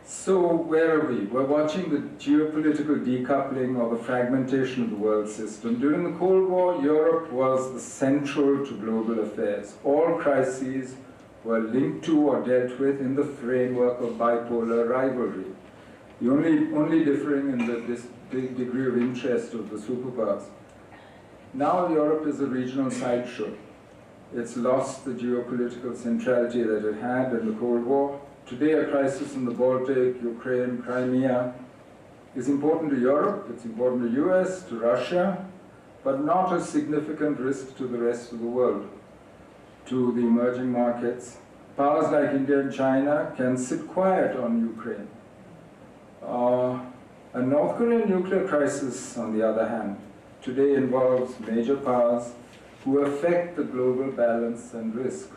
So where are we? We're watching the geopolitical decoupling or the fragmentation of the world system. During the Cold War, Europe was the central to global affairs. All crises were linked to or dealt with in the framework of bipolar rivalry. The only differing in this big degree of interest of the superpowers. Now Europe is a regional sideshow. It's lost the geopolitical centrality that it had in the Cold War. Today, a crisis in the Baltic, Ukraine, Crimea, is important to Europe, it's important to US, to Russia, but not a significant risk to the rest of the world, to the emerging markets. Powers like India and China can sit quiet on Ukraine. A North Korean nuclear crisis, on the other hand, today involves major powers who affect the global balance and risk.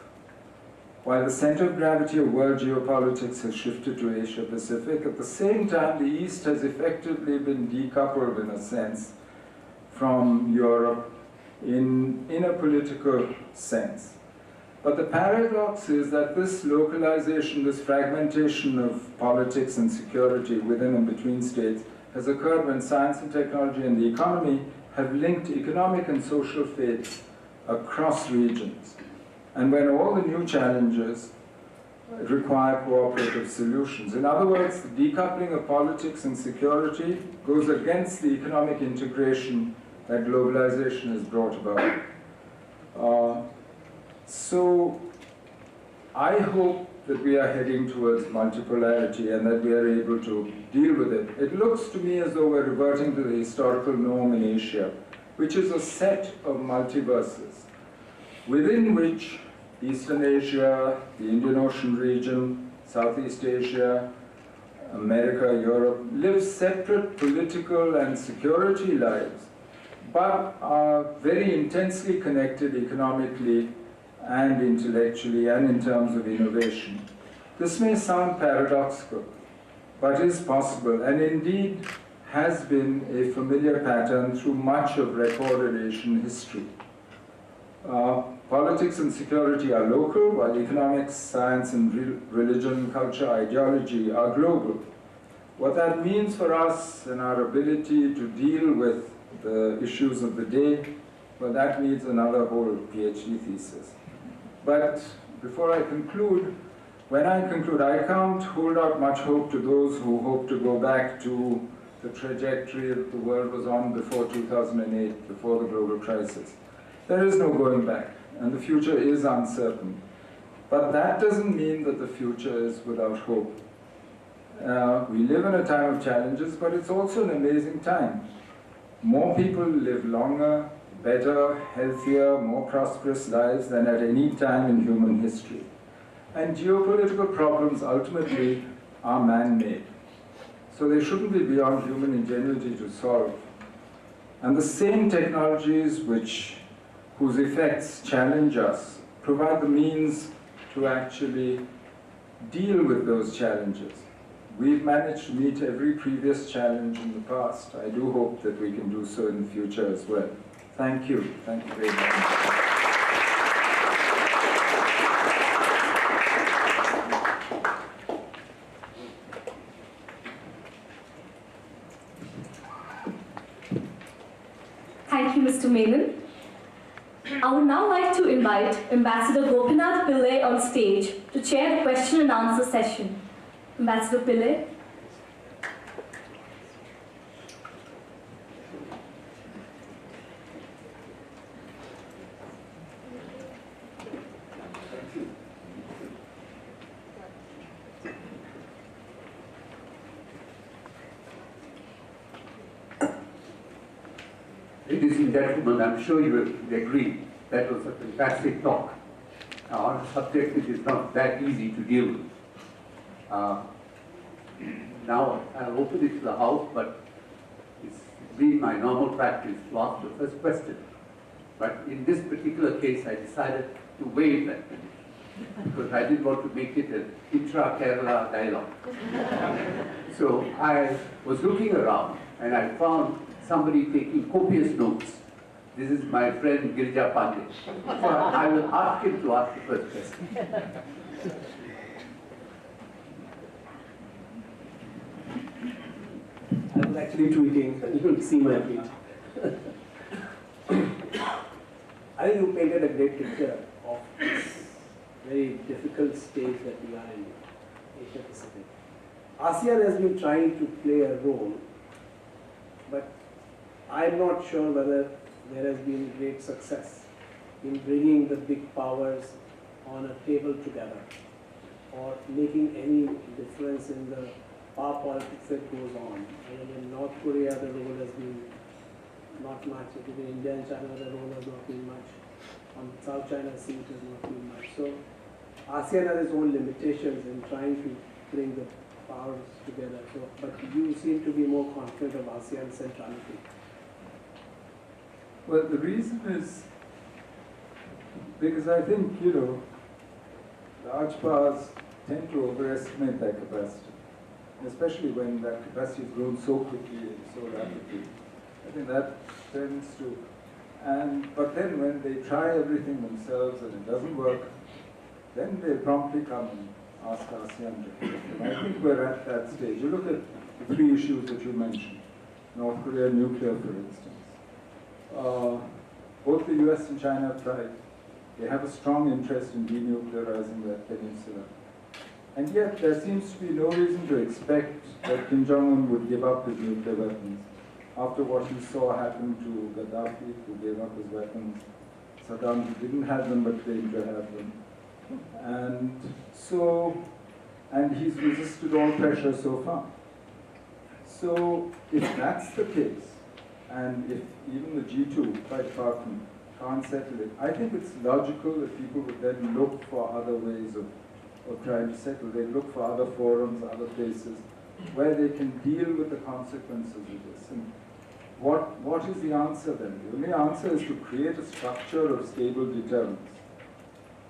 While the center of gravity of world geopolitics has shifted to Asia Pacific, at the same time the East has effectively been decoupled, in a sense, from Europe in a political sense. But the paradox is that this localization, this fragmentation of politics and security within and between states has occurred when science and technology and the economy have linked economic and social fates across regions. And when all the new challenges require cooperative solutions. In other words, the decoupling of politics and security goes against the economic integration that globalization has brought about. So I hope that we are heading towards multipolarity and that we are able to deal with it. It looks to me as though we're reverting to the historical norm in Asia, which is a set of multiverses, within which Eastern Asia, the Indian Ocean region, Southeast Asia, America, Europe, live separate political and security lives, but are very intensely connected economically and intellectually and in terms of innovation. This may sound paradoxical, but is possible, and indeed has been a familiar pattern through much of recorded Asian history. Politics and security are local, while economics, science, and religion, culture, ideology are global. What that means for us and our ability to deal with the issues of the day, well, that needs another whole PhD thesis. But before I conclude, when I conclude, I can't hold out much hope to those who hope to go back to the trajectory that the world was on before 2008, before the global crisis. There is no going back, and the future is uncertain. But that doesn't mean that the future is without hope. We live in a time of challenges, but it's also an amazing time. More people live longer, better, healthier, more prosperous lives than at any time in human history. And geopolitical problems ultimately are man-made. So they shouldn't be beyond human ingenuity to solve. And the same technologies whose effects challenge us provide the means to actually deal with those challenges. We've managed to meet every previous challenge in the past. I do hope that we can do so in the future as well. Thank you. Thank you very much. Thank you, Mr. Menon. I would now like to invite Ambassador Gopinath Pillai on stage to chair the question and answer session. Ambassador Pillai. Ladies and gentlemen, I'm sure you will agree that was a fantastic talk. Our subject is not that easy to deal with. Now I'll open it to the House, but it's been my normal practice to ask the first question. But in this particular case, I decided to waive that condition because I didn't want to make it an intra-Kerala dialogue. So I was looking around and I found somebody taking copious notes. This is my friend Girija Pandey. So I will ask him to ask the first question. I was actually tweeting, you will see my tweet. I think you painted a great picture of this very difficult stage that we are in Asia Pacific. ASEAN has been trying to play a role, but I'm not sure whether there has been great success in bringing the big powers on a table together or making any difference in the power politics that goes on. And in North Korea, the role has been not much. In India and China, the role has not been much. On South China Sea, it has not been much. So ASEAN has its own limitations in trying to bring the powers together. So, but you seem to be more confident of ASEAN centrality. Well, the reason is because I think, large powers tend to overestimate their capacity, especially when that capacity has grown so quickly and so rapidly. I think that tends to, but then when they try everything themselves and it doesn't work, then they promptly come and ask ASEAN to help them. I think we're at that stage. You look at the three issues that you mentioned, North Korea, nuclear, for instance. Both the US and China have tried. They have a strong interest in denuclearizing that peninsula. And yet there seems to be no reason to expect that Kim Jong-un would give up his nuclear weapons after what he saw happen to Gaddafi, who gave up his weapons, Saddam, who didn't have them but claimed to have them. And he's resisted all pressure so far. So if that's the case, and if even the G2 by department can't settle it, I think it's logical that people would then look for other ways of trying to settle. They look for other forums, other places, where they can deal with the consequences of this. And what is the answer then? The only answer is to create a structure of stable deterrence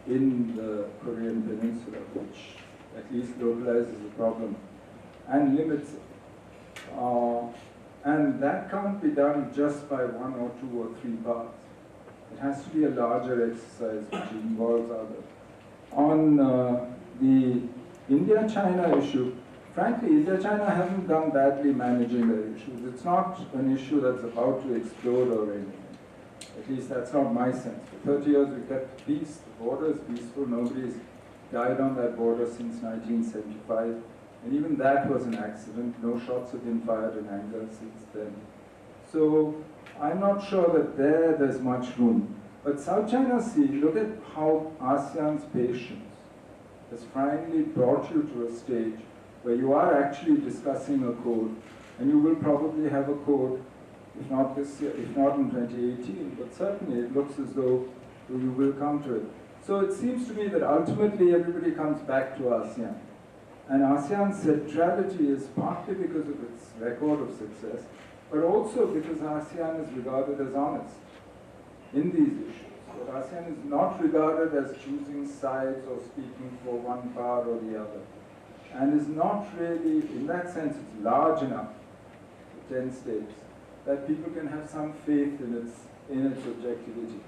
in the Korean Peninsula, which at least localizes the problem and limits it. And that can't be done just by one or two or three powers. It has to be a larger exercise which involves others. On the India-China issue, frankly, India-China haven't done badly managing their issues. It's not an issue that's about to explode or anything. At least that's not my sense. For 30 years we kept peace, the border is peaceful, nobody's died on that border since 1975. And even that was an accident. No shots have been fired in anger since then. So I'm not sure that there's much room. But South China Sea, look at how ASEAN's patience has finally brought you to a stage where you are actually discussing a code, and you will probably have a code, if not this year, if not in 2018, but certainly it looks as though you will come to it. So it seems to me that ultimately everybody comes back to ASEAN. And ASEAN's centrality is partly because of its record of success, but also because ASEAN is regarded as honest in these issues. That ASEAN is not regarded as choosing sides or speaking for one power or the other. And is not really, in that sense, it's large enough, the 10 states, that people can have some faith in its objectivity.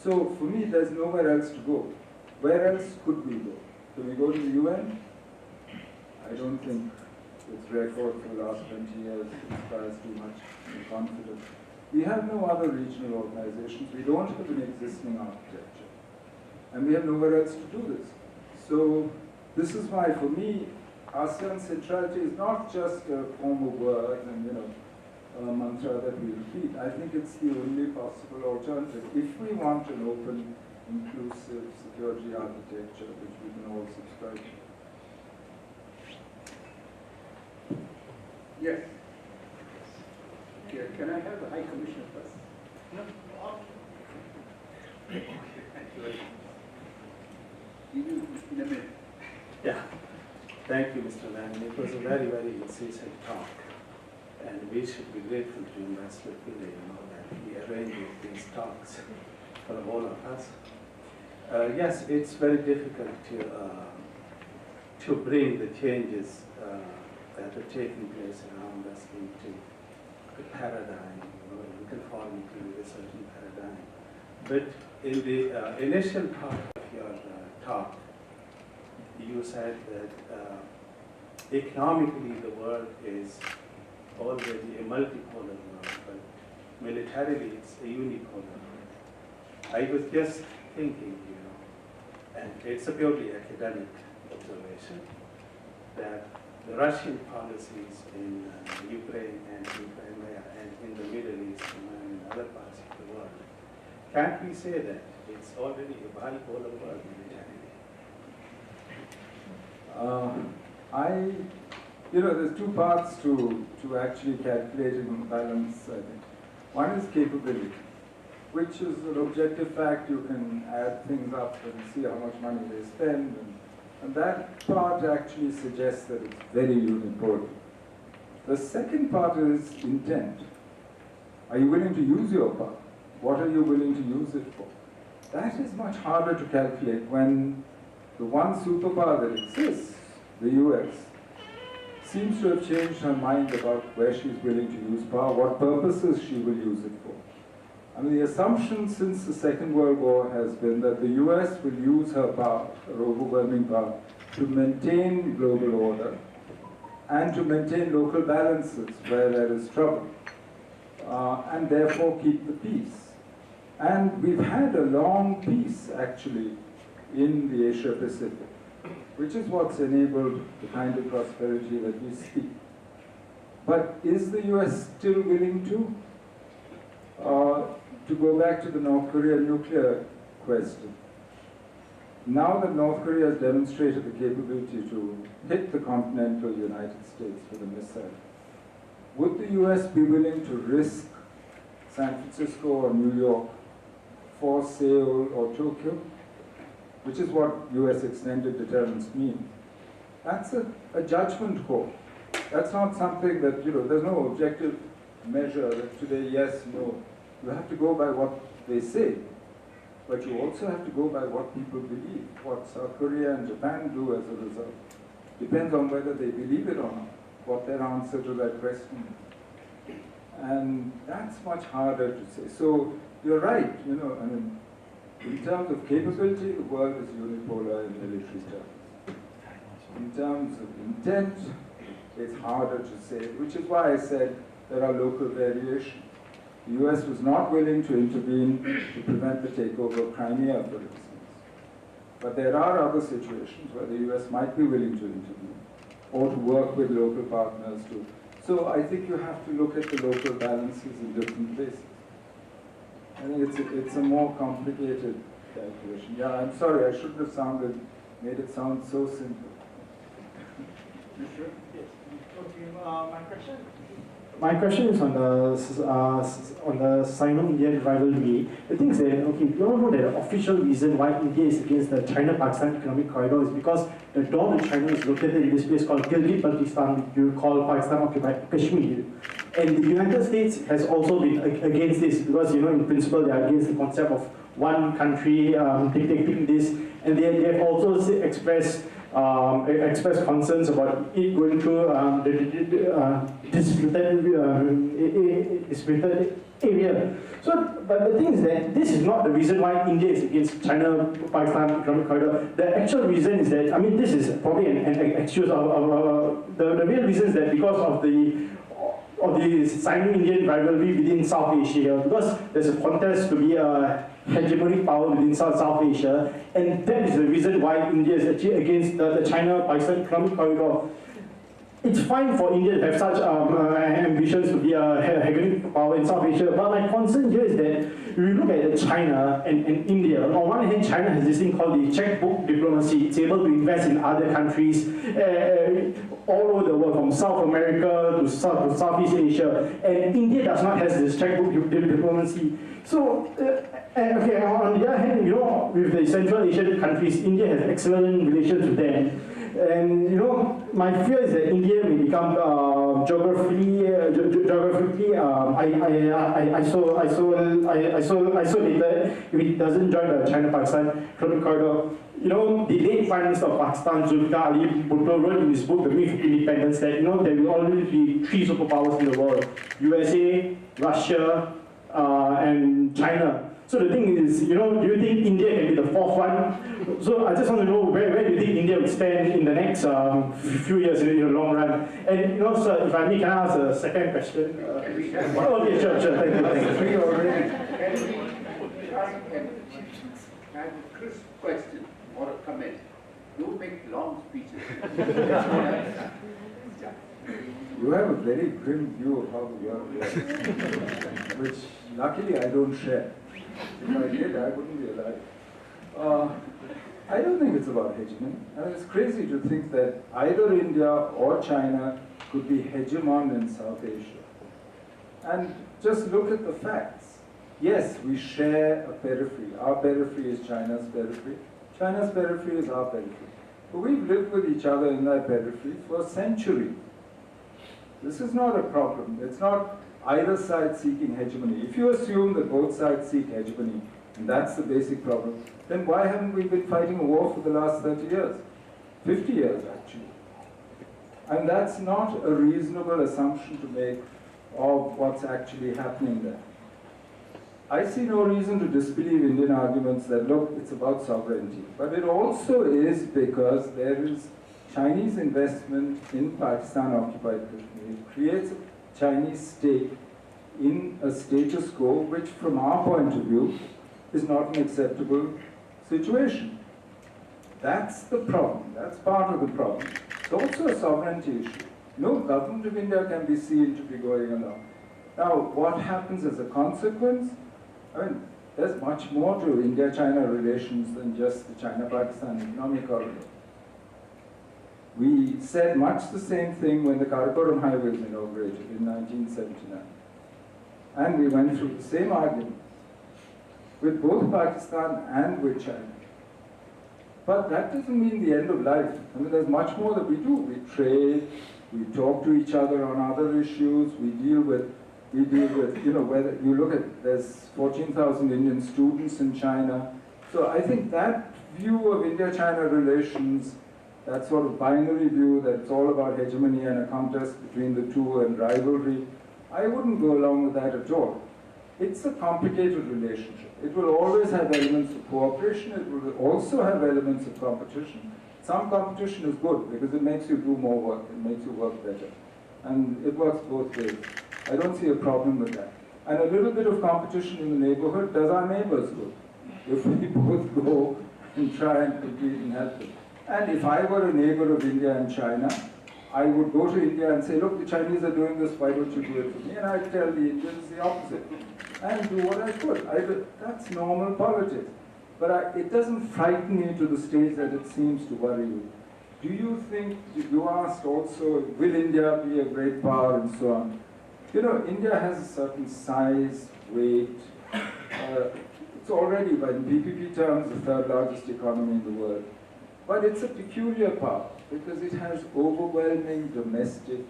So for me, there's nowhere else to go. Where else could we go? Can we go to the UN? I don't think its record for the last 20 years inspires too much confidence. We have no other regional organizations. We don't have an existing architecture. And we have nowhere else to do this. So this is why, for me, ASEAN centrality is not just a form of words and, a mantra that we repeat. I think it's the only possible alternative if we want an open, inclusive security architecture which we can all subscribe to. Yes. Okay, can I have the High Commissioner first? No. Okay, thank you very much. Give you in a minute. Yeah. Thank you, Mr. Menon. It was a very, very incisive talk. And we should be grateful to Ambassador Pillai, that he arranges these talks for all of us. Yes, it's very difficult to bring the changes that are taking place around us into a paradigm, in conformity with a certain paradigm. But in the initial part of your talk, you said that economically the world is already a multipolar world, but militarily it's a unipolar world. I was just thinking, and it's a purely academic observation, that the Russian policies in Ukraine and in Crimea and in the Middle East and in other parts of the world, can't we say that it's already a bipolar world militarily? you know, there's two parts to actually calculating balance, I think. One is capability, which is an objective fact. You can add things up and see how much money they spend, and that part actually suggests that it's very unipolar. The second part is intent. Are you willing to use your power? What are you willing to use it for? That is much harder to calculate when the one superpower that exists, the US, seems to have changed her mind about where she's willing to use power, what purposes she will use it for. I mean, the assumption since the Second World War has been that the US will use her power, her overwhelming power, to maintain global order and to maintain local balances where there is trouble, and therefore keep the peace. And we've had a long peace, actually, in the Asia Pacific, which is what's enabled the kind of prosperity that we see. But is the US still willing to? To go back to the North Korea nuclear question, now that North Korea has demonstrated the capability to hit the continental United States with a missile, would the US be willing to risk San Francisco or New York for Seoul or Tokyo, which is what US extended deterrence means? That's a judgment call. That's not something that, you know, there's no objective measure that today, yes, no. You have to go by what they say, but you also have to go by what people believe. What South Korea and Japan do as a result depends on whether they believe it or not, what their answer to that question is. And that's much harder to say. So you're right, you know, I mean, in terms of capability, the world is unipolar in military terms. In terms of intent, it's harder to say, which is why I said there are local variations. The US was not willing to intervene to prevent the takeover of Crimea, for instance. But there are other situations where the US might be willing to intervene or to work with local partners too. So I think you have to look at the local balances in different places. I think it's a more complicated calculation. Yeah, I'm sorry, I shouldn't have made it sound so simple. You sure? Yes. Okay, my question is on the Sino-Indian rivalry. The thing is that, okay, we all know that the official reason why India is against the China-Pakistan economic corridor is because the door to China is located in this place called Gilgit-Baltistan, you call Pakistan occupied Kashmir. And the United States has also been against this because, you know, in principle they are against the concept of one country dictating this, and they have also expressed concerns about it going through disputed area. So, but the thing is that this is not the reason why India is against China-Pakistan economic corridor. The actual reason is that, I mean, this is probably an excuse of the real reason is that because of the Sino-Indian rivalry within South Asia, because there's a contest to be a hegemonic power within South Asia, and that is the reason why India is actually against the China-Pakistan economic corridor. It's fine for India to have such ambitions to be a hegemonic power in South Asia, but my concern here is that if you look at China and India, on one hand, China has this thing called the checkbook diplomacy. It's able to invest in other countries all over the world, from South America to Southeast Asia, and India does not have this checkbook diplomacy. So, okay, on the other hand, you know, with the Central Asian countries, India has excellent relations with them. And you know, my fear is that India may become geographically isolated if it doesn't join the China-Pakistan economic corridor. You know, the late Prime Minister of Pakistan, Zulfikar Ali Bhutto, wrote in his book, The Myth of Independence, that, you know, there will always be three superpowers in the world: USA, Russia, and China. So the thing is, you know, do you think India can be the fourth one? So I just want to know where do you think India will stand in the next few years in the long run? And you know, sir, if I may, can I ask a second question? Okay, sure, thank you. I have a crisp question or a comment. Don't make long speeches. You have a very grim view of how the world works, which luckily I don't share. If I did, I wouldn't be alive. I don't think it's about hegemony. I mean, it's crazy to think that either India or China could be hegemon in South Asia. And just look at the facts. Yes, we share a periphery. Our periphery is China's periphery. China's periphery is our periphery. But we've lived with each other in that periphery for centuries. This is not a problem. It's not either side seeking hegemony. If you assume that both sides seek hegemony, and that's the basic problem, then why haven't we been fighting a war for the last 30 years? 50 years, actually. And that's not a reasonable assumption to make of what's actually happening there. I see no reason to disbelieve Indian arguments that, look, it's about sovereignty. But it also is because there is Chinese investment in Pakistan-occupied Kashmir. It creates a Chinese stake in a status quo, which from our point of view, is not an acceptable situation. That's the problem. That's part of the problem. It's also a sovereignty issue. No government of India can be seen to be going along. Now, what happens as a consequence? I mean, there's much more to India-China relations than just the China-Pakistan economic corridor. We said much the same thing when the Karakoram Highway was inaugurated in 1979. And we went through the same argument with both Pakistan and with China. But that doesn't mean the end of life. I mean, there's much more that we do. We trade, we talk to each other on other issues, we deal with, you know, whether you look at, there's 14,000 Indian students in China. So I think that view of India-China relations, that sort of binary view that it's all about hegemony and a contest between the two and rivalry, I wouldn't go along with that at all. It's a complicated relationship. It will always have elements of cooperation. It will also have elements of competition. Some competition is good because it makes you do more work. It makes you work better. And it works both ways. I don't see a problem with that. And a little bit of competition in the neighborhood does our neighbors good. If we both go and try and compete and help them. And if I were a neighbor of India and China, I would go to India and say, look, the Chinese are doing this, why don't you do it for me? And I'd tell the Indians the opposite. And do what I could. That's normal politics. But it doesn't frighten me to the stage that it seems to worry you. Do you think, you asked also, will India be a great power and so on? You know, India has a certain size, weight. It's already, by PPP terms, the third largest economy in the world. But it's a peculiar power because it has overwhelming domestic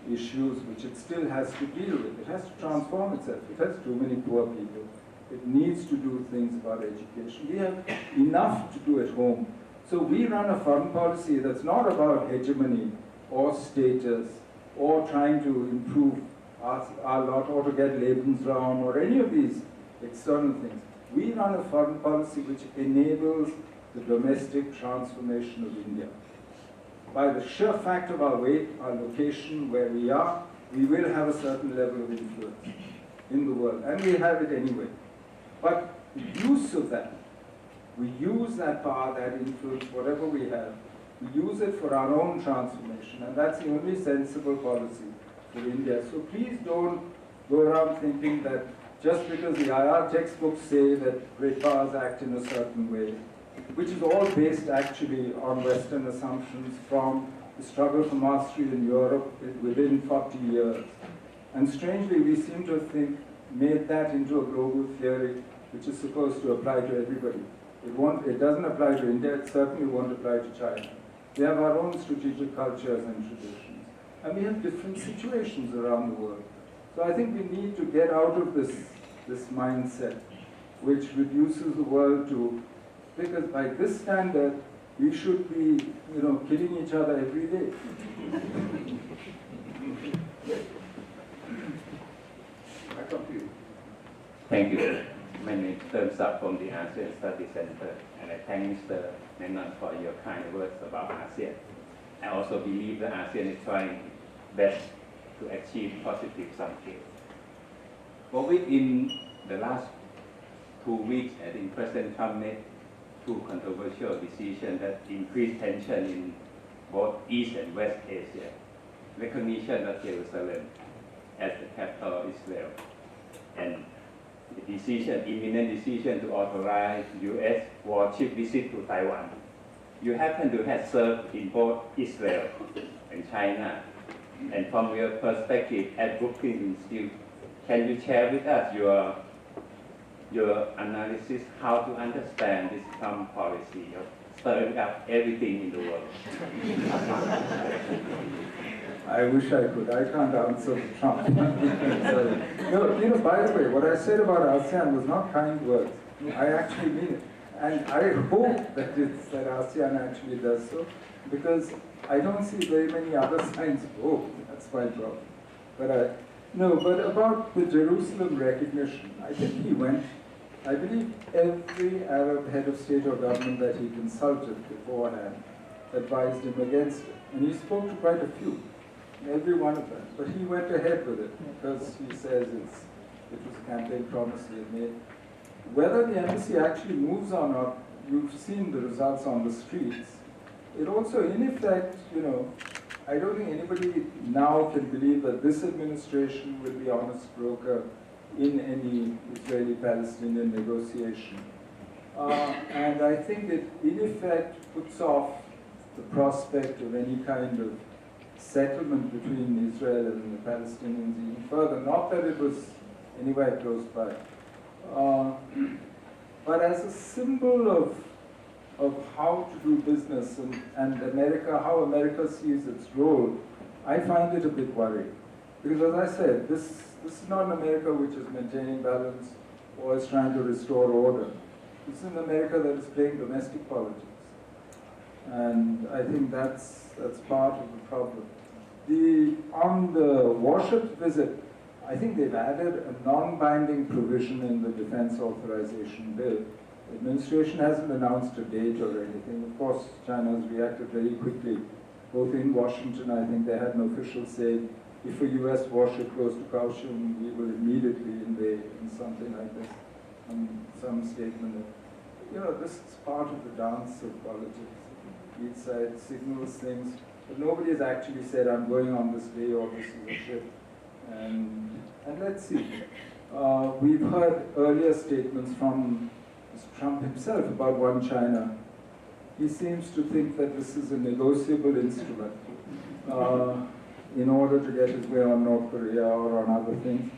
issues which it still has to deal with. It has to transform itself. It has too many poor people. It needs to do things about education. We have enough to do at home. So we run a foreign policy that's not about hegemony or status or trying to improve our lot or to get Lebensraum or any of these external things. We run a foreign policy which enables the domestic transformation of India. By the sheer fact of our weight, our location, where we are, we will have a certain level of influence in the world, and we have it anyway. But the use of that, we use that power, that influence, whatever we have, we use it for our own transformation, and that's the only sensible policy for India. So please don't go around thinking that just because the IR textbooks say that great powers act in a certain way, which is all based actually on Western assumptions from the struggle for mastery in Europe within 40 years. And strangely, we seem to have made that into a global theory which is supposed to apply to everybody. It doesn't apply to India, it certainly won't apply to China. We have our own strategic cultures and traditions. And we have different situations around the world. So I think we need to get out of this mindset which reduces the world to, because by this standard, we should be, killing each other every day. Back up to you. Thank you. My name is Termsap from the ASEAN Study Center, and I thank Mr. Menon for your kind words about ASEAN. I also believe that ASEAN is trying best to achieve positive something. But within the last 2 weeks, I think President Trump made two controversial decisions that increased tension in both East and West Asia. Recognition of Jerusalem as the capital of Israel, and the imminent decision to authorize U.S. warship visit to Taiwan. you happen to have served in both Israel and China. And from your perspective at Brookings Institute, can you share with us your analysis how to understand this Trump policy of stirring up everything in the world? I wish I could. I can't answer for Trump. Sorry. No, by the way, what I said about ASEAN was not kind words. I actually mean it. And I hope that ASEAN actually does so, because I don't see very many other signs of hope. That's my problem. But about the Jerusalem recognition, I think he went. I believe every Arab head of state or government that he consulted beforehand advised him against it. And he spoke to quite a few, every one of them. But he went ahead with it because he says it was a campaign promise he had made. Whether the embassy actually moves or not, you've seen the results on the streets. It also, in effect, I don't think anybody now can believe that this administration will be honest broker in any Israeli-Palestinian negotiation. And I think it, in effect, puts off the prospect of any kind of settlement between Israel and the Palestinians even further. Not that it was anywhere close by. But as a symbol of how to do business and America, how America sees its role, I find it a bit worrying. Because as I said, this is not an America which is maintaining balance or is trying to restore order. This is an America that is playing domestic politics. And I think that's part of the problem. On the warship visit, I think they've added a non-binding provision in the defense authorization bill. The administration hasn't announced a date or anything. Of course, China has reacted very quickly. Both in Washington, I think they had an official say, if a US warship goes to Kaohsiung, we will immediately invade, and something like this. Some statement that, this is part of the dance of politics. Each side signals things, but nobody has actually said, I'm going on this day or this is a ship. And let's see. We've heard earlier statements from Mr. Trump himself about one China. He seems to think that this is a negotiable instrument in order to get his way on North Korea or on other things.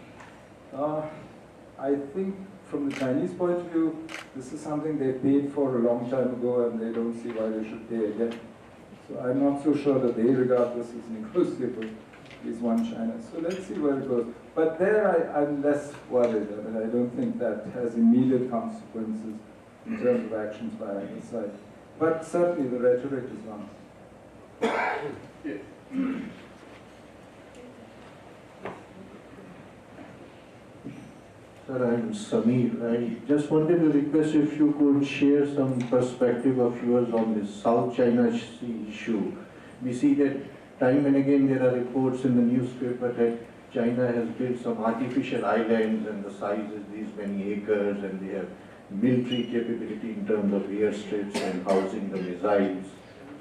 I think from the Chinese point of view, this is something they paid for a long time ago and they don't see why they should pay again. So I'm not so sure that they regard this as negotiable, is one China. So let's see where it goes. But there I'm less worried. I mean, I don't think that has immediate consequences in terms of actions by either side. But certainly the rhetoric is wrong. Yes. Sir, I'm Sameer. I just wanted to request if you could share some perspective of yours on this South China Sea issue. We see that time and again there are reports in the newspaper that China has built some artificial islands and the size is these many acres and they have military capability in terms of airstrips and housing the missiles.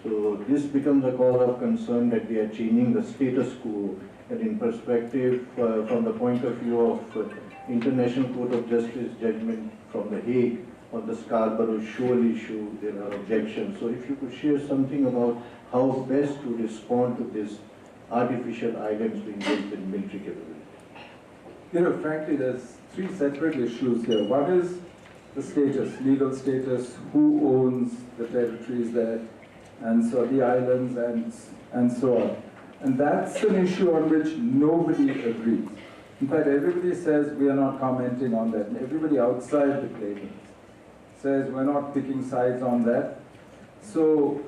So this becomes a cause of concern that they are changing the status quo, and in perspective from the point of view of International Court of Justice judgment from The Hague on the Scarborough Shoal issue, there are objections. So if you could share something about how best to respond to this artificial islands being built in military capability. Frankly, there's three separate issues here. One is the status, legal status, who owns the territories there, and so the islands and so on. And that's an issue on which nobody agrees. In fact, everybody says we are not commenting on that. And everybody outside the claimants says we're not picking sides on that. So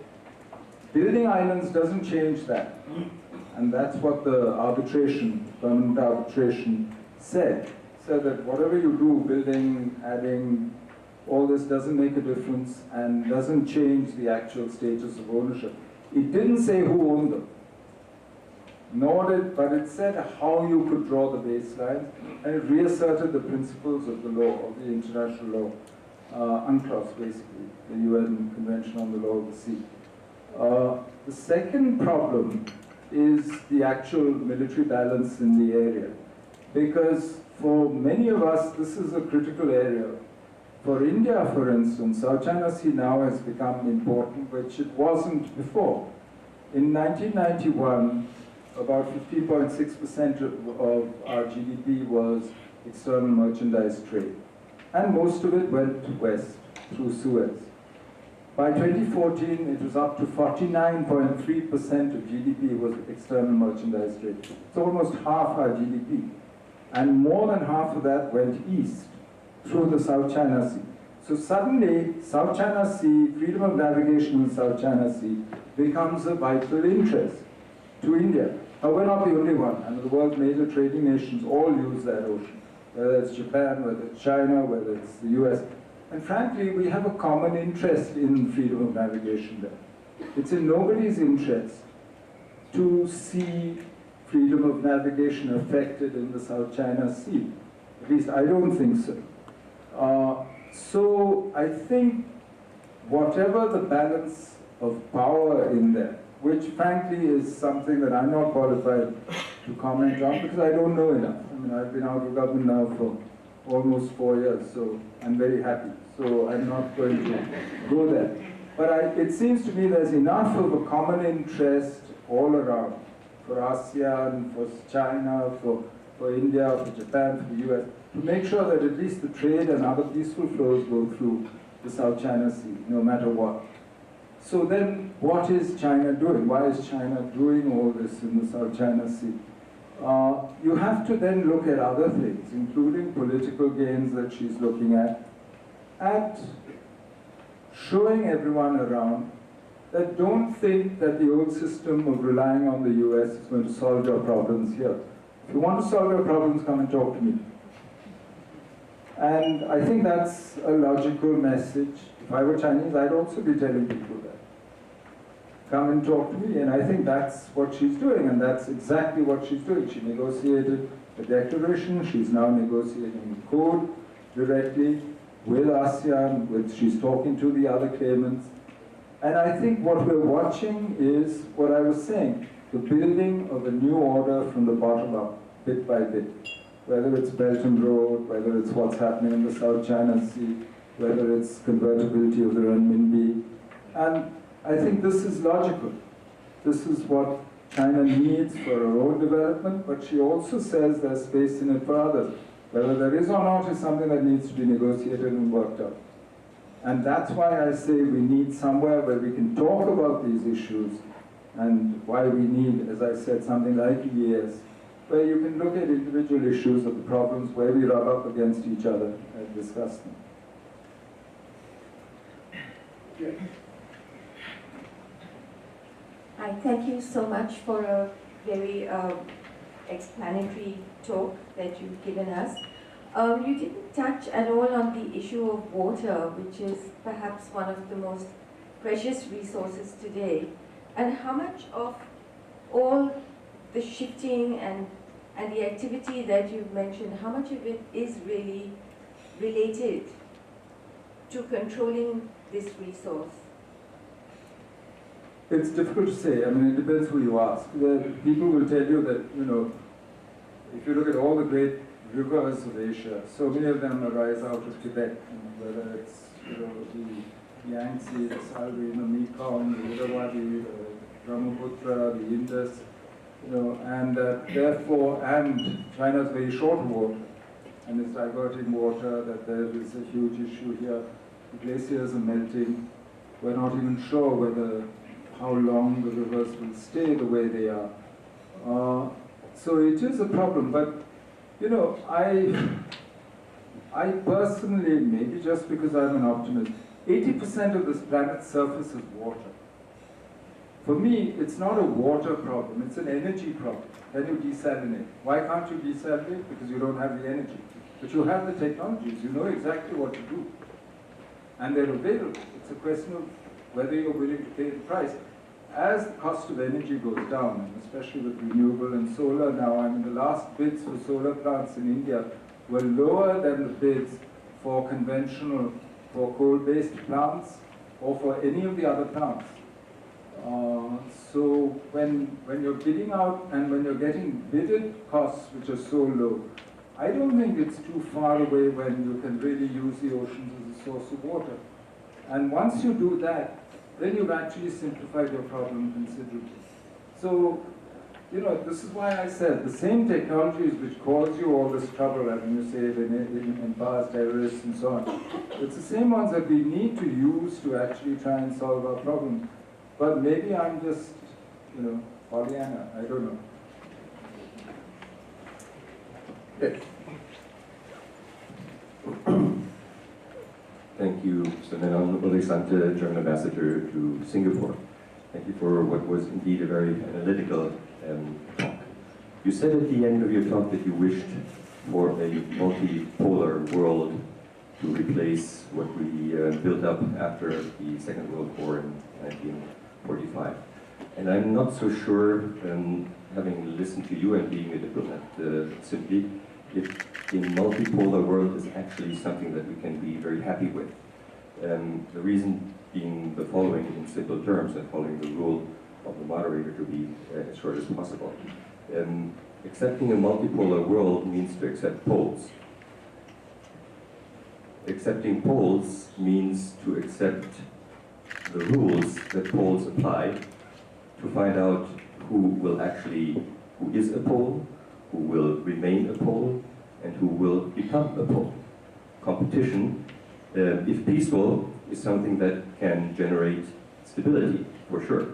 building islands doesn't change that. And that's what the arbitration, permanent arbitration said. Said that whatever you do, building, adding, all this doesn't make a difference and doesn't change the actual status of ownership. It didn't say who owned them. But it said how you could draw the baseline, and it reasserted the principles of the law, of the international law, UNCLOS basically, the UN Convention on the Law of the Sea. The second problem is the actual military balance in the area, because for many of us this is a critical area. For India, for instance, South China Sea now has become important, which it wasn't before. In 1991, about 15.6% of our GDP was external merchandise trade. And most of it went west through Suez. By 2014, it was up to 49.3% of GDP was external merchandise trade. It's almost half our GDP. And more than half of that went east through the South China Sea. So suddenly, South China Sea, freedom of navigation in South China Sea becomes a vital interest to India. Now, we're not the only one. I mean, the world's major trading nations all use that ocean, whether it's Japan, whether it's China, whether it's the US. And frankly, we have a common interest in freedom of navigation there. It's in nobody's interest to see freedom of navigation affected in the South China Sea. At least I don't think so. So I think whatever the balance of power in there, which frankly is something that I'm not qualified to comment on because I don't know enough. I mean, I've been out of government now for almost 4 years, so I'm very happy. So I'm not going to go there. But it seems to me there's enough of a common interest all around for ASEAN, for China, for India, for Japan, for the US, to make sure that at least the trade and other peaceful flows go through the South China Sea, no matter what. So then, what is China doing? Why is China doing all this in the South China Sea? You have to then look at other things, including political gains that she's looking at showing everyone around that don't think that the old system of relying on the US is going to solve your problems here. If you want to solve your problems, come and talk to me. And I think that's a logical message. If I were Chinese, I'd also be telling people that. Come and talk to me, and I think that's what she's doing, and that's exactly what she's doing. She negotiated a declaration, she's now negotiating a code directly with ASEAN, she's talking to the other claimants. And I think what we're watching is what I was saying, the building of a new order from the bottom up, bit by bit. Whether it's Belt and Road, whether it's what's happening in the South China Sea, whether it's convertibility of the renminbi. And I think this is logical. This is what China needs for her own development, but she also says there's space in it for others. Whether there is or not is something that needs to be negotiated and worked out. And that's why I say we need somewhere where we can talk about these issues and why we need, as I said, something like ISAS, where you can look at individual issues of the problems where we rub up against each other and discuss them. Yeah. Hi, thank you so much for a very explanatory talk that you've given us. You didn't touch at all on the issue of water, which is perhaps one of the most precious resources today, and how much of all the shifting and the activity that you've mentioned, how much of it is really related to controlling this resource? It's difficult to say. I mean, it depends who you ask. People will tell you that, you know, if you look at all the great rivers of Asia, so many of them arise out of Tibet, whether it's, you know, the Yangtze, the Salween, the Mekong, the Irrawaddy, the Brahmaputra, the Indus, you know, and therefore, and China's very short of water, and it's diverting water, that there is a huge issue here. The glaciers are melting. We're not even sure how long the rivers will stay the way they are. So it is a problem, but you know, I personally, maybe just because I'm an optimist, 80% of this planet's surface is water. For me, it's not a water problem, it's an energy problem. Can you desalinate? Why can't you desalinate? Because you don't have the energy. But you have the technologies, you know exactly what to do. And they're available. It's a question of whether you're willing to pay the price. As the cost of energy goes down, and especially with renewable and solar now, I mean, the last bids for solar plants in India were lower than the bids for conventional, for coal-based plants, or for any of the other plants. So when you're bidding out and when you're getting bidded costs which are so low, I don't think it's too far away when you can really use the oceans as a source of water. And once you do that, then you've actually simplified your problem considerably. So, you know, this is why I said the same technologies which cause you all this trouble, as you say, empowers terrorists and so on, it's the same ones that we need to use to actually try and solve our problem. But maybe I'm just, you know, Pollyanna, I don't know. Yes. Thank you, Mr. Menon, Olisante, German ambassador to Singapore. Thank you for what was indeed a very analytical talk. You said at the end of your talk that you wished for a multipolar world to replace what we built up after the Second World War in 1945. And I'm not so sure, having listened to you and being a diplomat simply, if a multipolar world is actually something that we can be very happy with. The reason being the following in simple terms, and following the rule of the moderator to be as short as possible. Accepting a multipolar world means to accept poles. Accepting poles means to accept the rules that poles apply, to find out who is a pole, who will remain a pole, and who will become a pole. Competition, if peaceful, is something that can generate stability, for sure.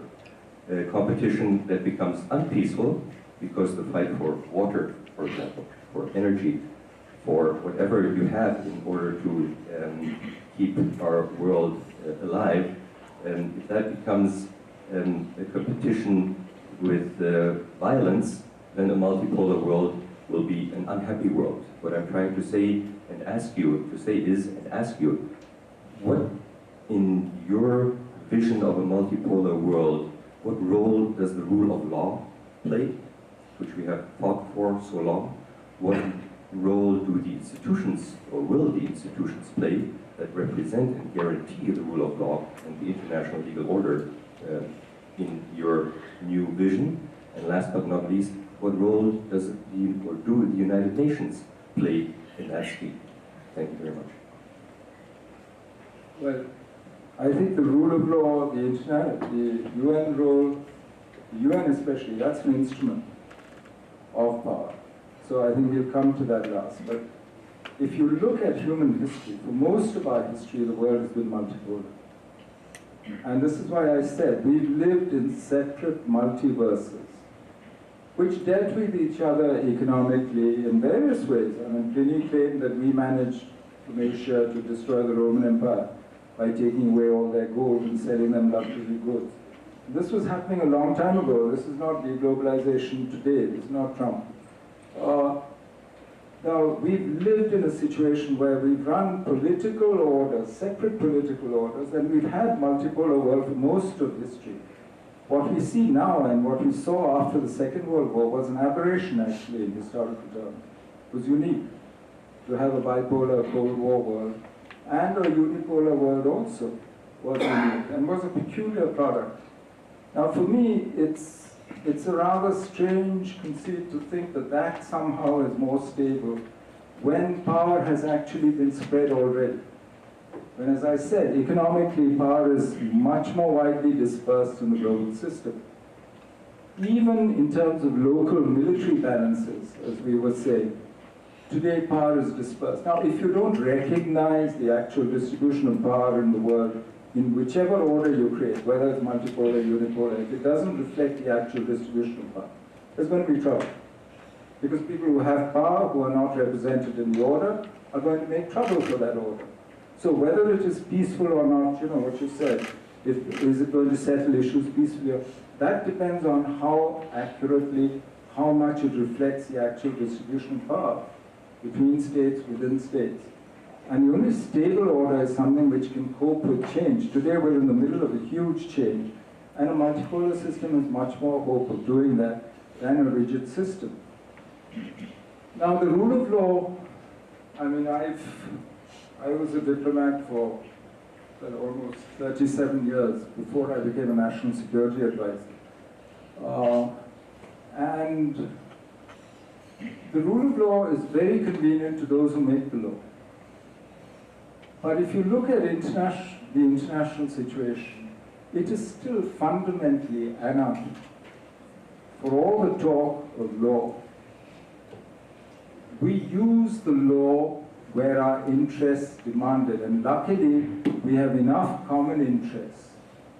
Competition that becomes unpeaceful, because the fight for water, for example, for energy, for whatever you have in order to keep our world alive, if that becomes a competition with violence, then a multipolar world will be an unhappy world. What I'm trying to say and ask you what in your vision of a multipolar world, what role does the rule of law play, which we have fought for so long? What role do the institutions, or will the institutions play, that represent and guarantee the rule of law and the international legal order in your new vision? And last but not least, what role do the United Nations play in that scheme? Thank you very much. Well, I think the rule of law, the UN role, the UN especially, that's an instrument of power. So I think we'll come to that last. But if you look at human history, for most of our history, the world has been multipolar. And this is why I said we've lived in separate multiverses, which dealt with each other economically in various ways. I mean, Pliny claimed that we managed from Asia to destroy the Roman Empire by taking away all their gold and selling them luxury goods. This was happening a long time ago. This is not deglobalization today. This is not Trump. Now, we've lived in a situation where we've run political orders, separate political orders, and we've had multipolar world for most of history. What we see now and what we saw after the Second World War was an aberration, actually, in historical terms. It was unique to have a bipolar Cold War world, and a unipolar world also was unique and was a peculiar product. Now, for me, it's a rather strange conceit to think that that somehow is more stable when power has actually been spread already. When, as I said, economically, power is much more widely dispersed in the global system. Even in terms of local military balances, as we were saying, today power is dispersed. Now, if you don't recognize the actual distribution of power in the world, in whichever order you create, whether it's multipolar, unipolar, if it doesn't reflect the actual distribution of power, there's going to be trouble. Because people who have power, who are not represented in the order, are going to make trouble for that order. So whether it is peaceful or not, you know what you said, is it going to settle issues peacefully? That depends on how accurately, how much it reflects the actual distribution of power between states, within states. And the only stable order is something which can cope with change. Today we're in the middle of a huge change, and a multipolar system has much more hope of doing that than a rigid system. Now the rule of law, I mean, I was a diplomat for almost 37 years before I became a national security advisor. And the rule of law is very convenient to those who make the law. But if you look at the international situation, it is still fundamentally anarchy. For all the talk of law, we use the law where our interests demand it, and luckily we have enough common interests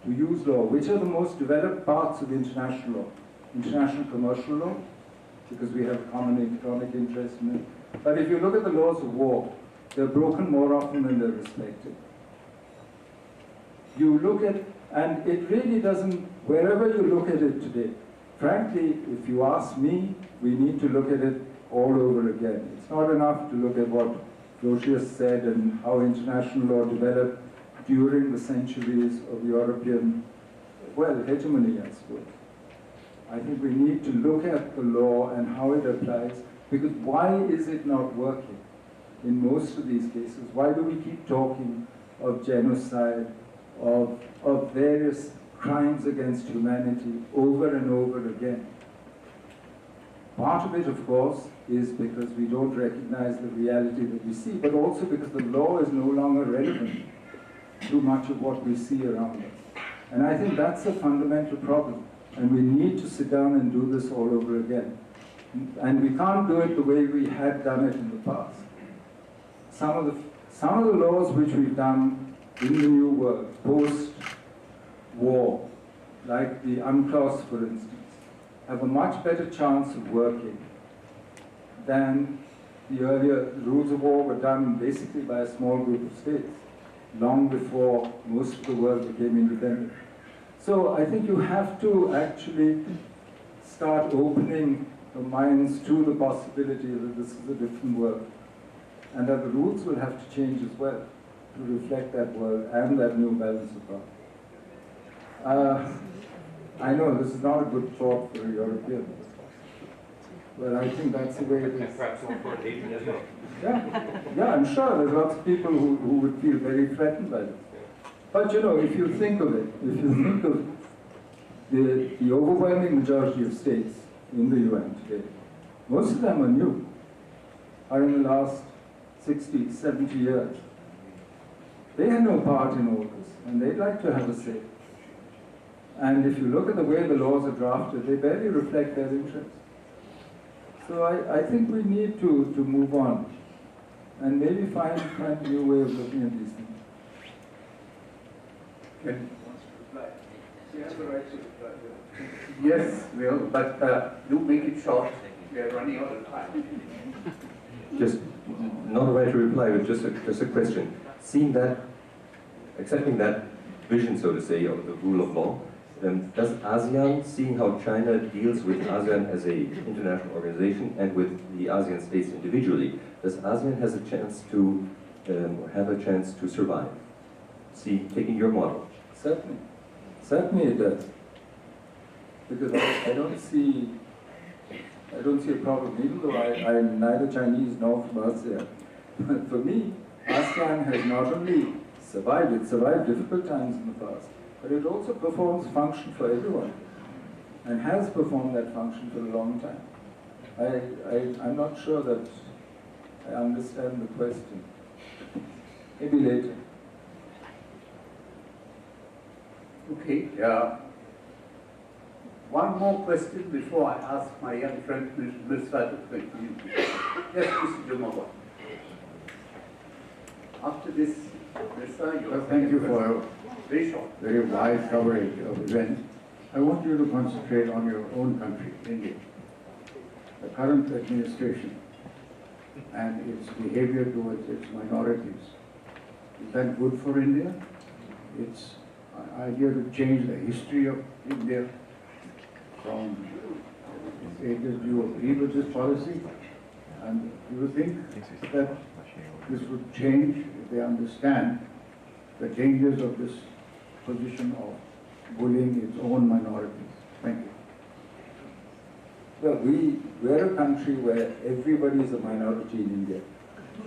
to use law. Which are the most developed parts of international law? International commercial law, because we have common economic interest in it. But if you look at the laws of war, they're broken more often than they're respected. You look at, and it really doesn't, wherever you look at it today, frankly, if you ask me, we need to look at it all over again. It's not enough to look at what Grotius said and how international law developed during the centuries of European, well, hegemony, I suppose. I think we need to look at the law and how it applies, because why is it not working in most of these cases? Why do we keep talking of genocide, of various crimes against humanity over and over again? Part of it, of course, is because we don't recognize the reality that we see, but also because the law is no longer relevant to much of what we see around us. And I think that's a fundamental problem. And we need to sit down and do this all over again. And we can't do it the way we had done it in the past. Some of the laws which we've done in the New World, post-war, like the UNCLOS, for instance, have a much better chance of working than the earlier rules of war were done basically by a small group of states, long before most of the world became independent. So I think you have to actually start opening the minds to the possibility that this is a different world, and that the rules will have to change as well to reflect that world and that new balance of power. I know this is not a good thought for a European, but I think that's the way it is. Perhaps more for Asian as well. Yeah, I'm sure there's lots of people who would feel very threatened by this. But you know, if you think of it, if you think of the overwhelming majority of states in the UN today, most of them are new, are in the last 60, 70 years. They had no part in all this, and they'd like to have a say. And if you look at the way the laws are drafted, they barely reflect their interests. So I think we need to move on and maybe find a new way of looking at these things. Can Wants to reply. She has the right to reply. Yes, Will, but do make it short. We are running out of time. Just not a way to reply, but just a question. Seeing that, accepting that vision, so to say, of the rule of law, does ASEAN, seeing how China deals with ASEAN as an international organization and with the ASEAN states individually, does ASEAN has a chance to have a chance to survive? Taking your model. Certainly it does. Because I don't see a problem, even though I'm neither Chinese nor from ASEAN. But for me, ASEAN has not only survived, it survived difficult times in the past, but it also performs function for everyone, and has performed that function for a long time. I'm not sure that I understand the question. Maybe later. Okay, one more question before I ask my young friend, Mr. to continue. Yes, Mr. Jumaba. After this, Mr. Well, thank you for a very short. very wide coverage of events. I want you to concentrate on your own country, India. The current administration and its behavior towards its minorities. Is that good for India? Its idea to change the history of India from its ages. Do you agree with this policy? And do you think that this would change if they understand the dangers of this position of bullying its own minorities? Thank you. Well, we're a country where everybody is a minority in India,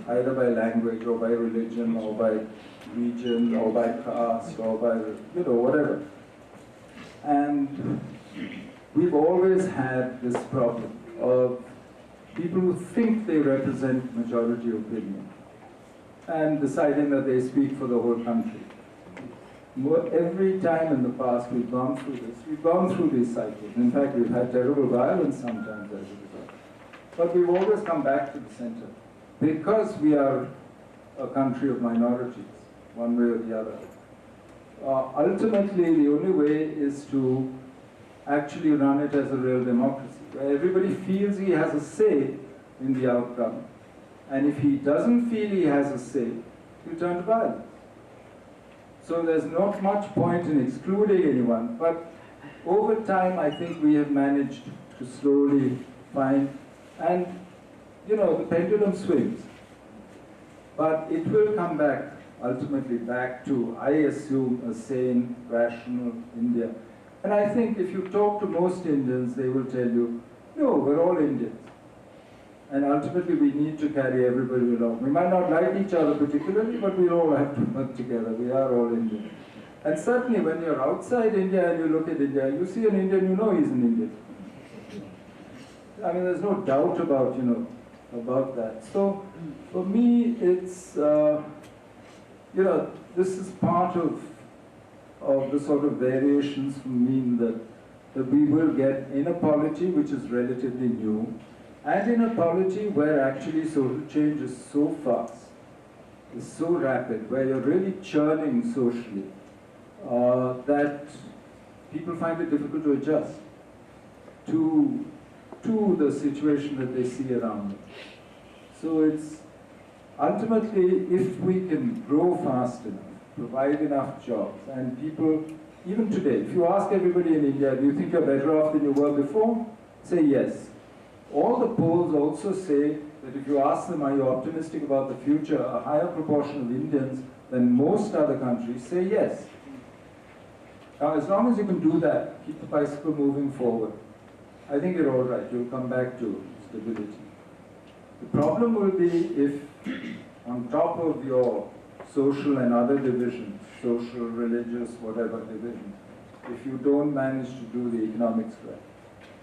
either by language or by religion or by region or by caste or by, whatever. And we've always had this problem of people who think they represent majority opinion and deciding that they speak for the whole country. Every time in the past we've gone through this, we've gone through these cycles. In fact, we've had terrible violence sometimes as a result. But we've always come back to the center because we are a country of minorities, one way or the other. Ultimately, the only way is to actually run it as a real democracy, where everybody feels he has a say in the outcome. And if he doesn't feel he has a say, he'll turn to violence. So there's not much point in excluding anyone, but over time I think we have managed to slowly find, and you know, the pendulum swings. But it will come back, ultimately back to, I assume, a sane, rational India. And I think if you talk to most Indians, they will tell you, no, we're all Indians. And ultimately we need to carry everybody along. We might not like each other particularly, but we all have to work together. We are all Indian. And certainly when you're outside India and you look at India, you see an Indian, you know he's an Indian. I mean, there's no doubt about, you know, about that. So for me, it's, you know, this is part of the sort of variations from mean that we will get in a polity which is relatively new, and in a polity where actually social change is so fast, is so rapid, where you're really churning socially, that people find it difficult to adjust to the situation that they see around them. So it's ultimately, if we can grow fast enough, provide enough jobs, and people, even today, if you ask everybody in India, do you think you're better off than you were before? Say yes. All the polls also say that if you ask them, are you optimistic about the future, a higher proportion of Indians than most other countries say yes. Now, as long as you can do that, keep the bicycle moving forward, I think you're all right. You'll come back to stability. The problem will be if, on top of your social and other divisions, social, religious, whatever divisions, if you don't manage to do the economics right,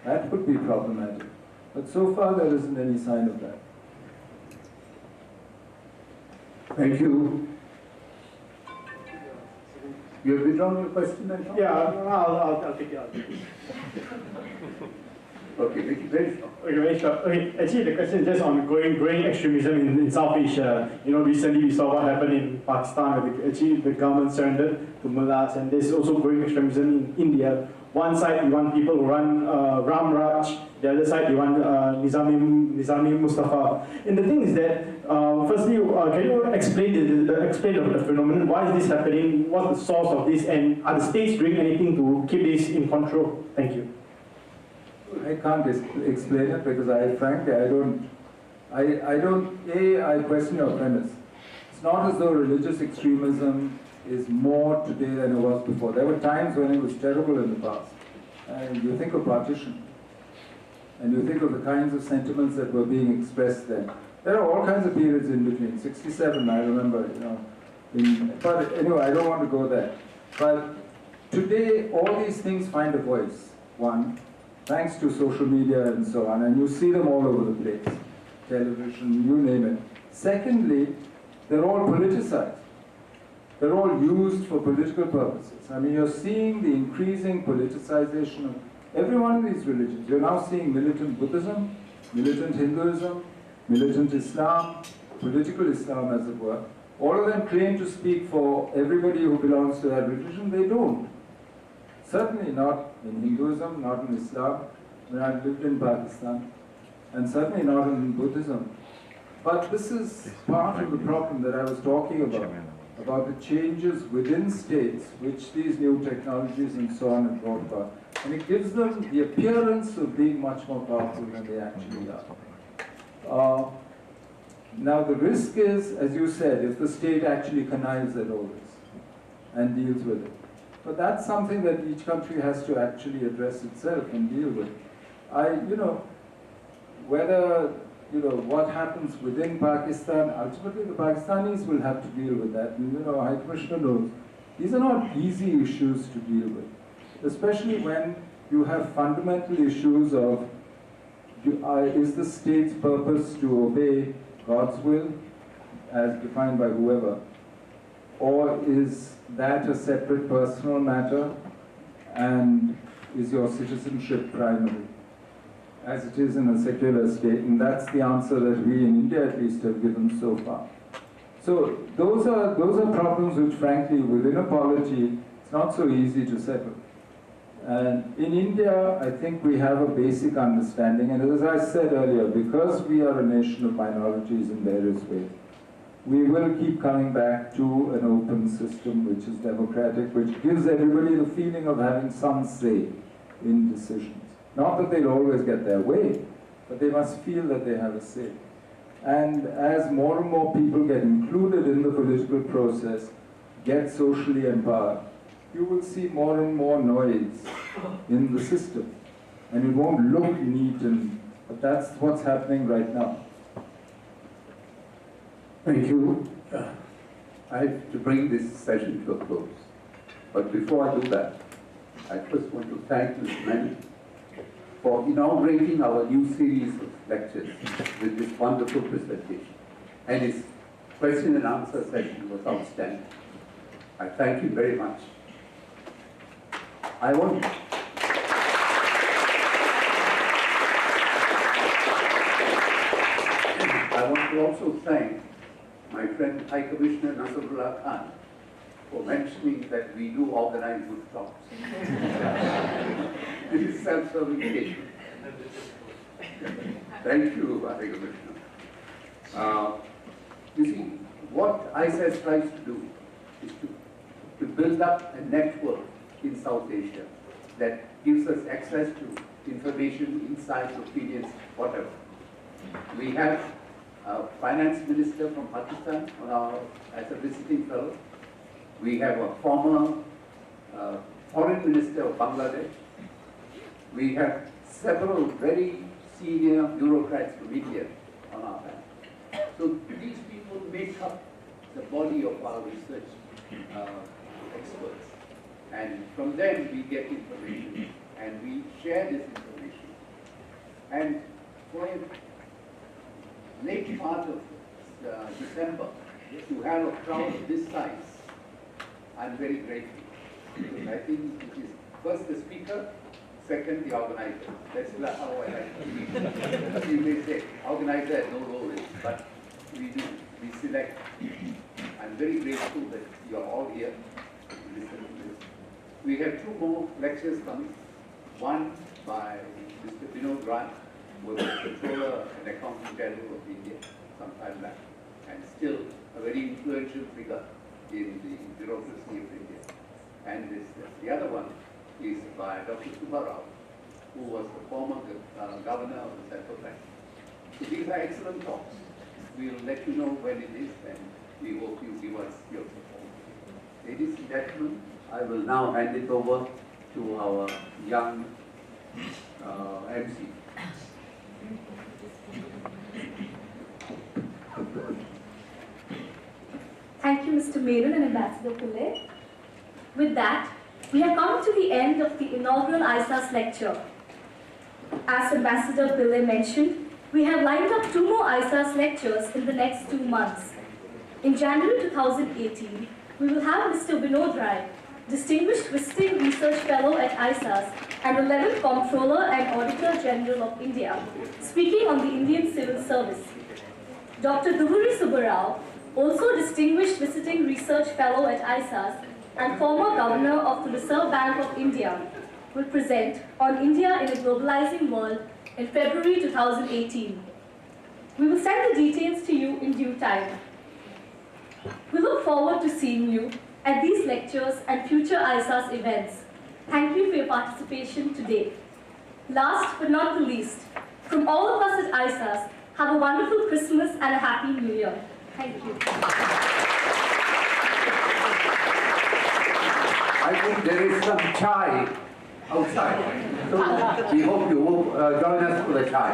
that could be problematic. But so far, there isn't any sign of that. Thank you. You have withdrawn your question then? Yeah, I'll take it. Okay, very short. Okay, very short. Okay, actually the question is just on growing extremism in South Asia. You know, recently we saw what happened in Pakistan, where actually the government surrendered to mullahs, and there's also growing extremism in India. One side you want people who run Ram Raj, the other side you want Nizami Mustafa. And the thing is that, firstly, can you explain the phenomenon? Why is this happening? What's the source of this? And are the states doing anything to keep this in control? Thank you. I can't explain it because frankly, I question your premise. It's not as though religious extremism is more today than it was before. There were times when it was terrible in the past. And you think of partition, and you think of the kinds of sentiments that were being expressed then. There are all kinds of periods in between. 67, I remember, you know. But anyway, I don't want to go there. But today, all these things find a voice. One, thanks to social media and so on, and you see them all over the place. Television, you name it. Secondly, they're all politicized. They're all used for political purposes. I mean, you're seeing the increasing politicization of every one of these religions. You're now seeing militant Buddhism, militant Hinduism, militant Islam, political Islam as it were. All of them claim to speak for everybody who belongs to that religion. They don't. Certainly not in Hinduism, not in Islam, when I lived in Pakistan, and certainly not in Buddhism. But this is part of the problem that I was talking about the changes within states which these new technologies and so on have brought about. And it gives them the appearance of being much more powerful than they actually are. Now the risk is, as you said, if the state actually connives at all this and deals with it. But that's something that each country has to actually address itself and deal with. Whether, what happens within Pakistan, ultimately the Pakistanis will have to deal with that. And, High Commissioner knows, these are not easy issues to deal with, especially when you have fundamental issues of, is the state's purpose to obey God's will as defined by whoever? Or is that a separate personal matter, and is your citizenship primary, as it is in a secular state? And that's the answer that we in India at least have given so far. So those are problems which, frankly, within a polity, it's not so easy to settle. And in India, I think we have a basic understanding, and as I said earlier, because we are a nation of minorities in various ways, we will keep coming back to an open system which is democratic, which gives everybody the feeling of having some say in decisions. Not that they'll always get their way, but they must feel that they have a say. And as more and more people get included in the political process, get socially empowered, you will see more and more noise in the system. And it won't look neat, but that's what's happening right now. Thank you. I have to bring this session to a close. But before I do that, I first want to thank Mr. Menon for inaugurating our new series of lectures with this wonderful presentation. And his question and answer session was outstanding. I thank you very much. I want to also thank my friend High Commissioner Nasrullah Khan for mentioning that we do organize good talks. This is self-serving statement. Thank you, High Commissioner. You see, what ISAS tries to do is to build up a network in South Asia that gives us access to information, insights, opinions, whatever. We have a finance minister from Pakistan as a visiting fellow. We have a former foreign minister of Bangladesh. We have several very senior bureaucrats from India on our panel. So these people make up the body of our research experts. And from them we get information and we share this information. And for a late part of December, to have a crowd of this size, I'm very grateful. Because I think it is first the speaker, second the organizer. That's how I like to be. You may say, organizer has no role in it, but we do. We select. I'm very grateful that you are all here to listen to this. We have two more lectures coming. One by Mr. Vinod Rai, who was the Controller and Accountant General of India some time back, and still a very influential figure in the bureaucracy of India. And the other one is by Dr. Subbarao, who was the former governor of the Central Bank. So these are excellent talks. We'll let you know when it is, and we hope you give us your support. Ladies and gentlemen, I will now hand it over to our young MC. Thank you, Mr. Menon and Ambassador Pillai. With that, we have come to the end of the inaugural ISAS lecture. As Ambassador Pillai mentioned, we have lined up 2 more ISAS lectures in the next 2 months. In January 2018, we will have Mr. Vinod Rai, Distinguished Visiting Research Fellow at ISAS and 11th Comptroller and Auditor General of India, speaking on the Indian Civil Service. Dr. Duvuri Subbarao, also Distinguished Visiting Research Fellow at ISAS and former Governor of the Reserve Bank of India, will present on India in a Globalizing World in February 2018. We will send the details to you in due time. We look forward to seeing you at these lectures and future ISAS events. Thank you for your participation today. Last but not the least, from all of us at ISAS, have a wonderful Christmas and a Happy New Year. Thank you. I think there is some chai outside. So we hope you will join us for the chai.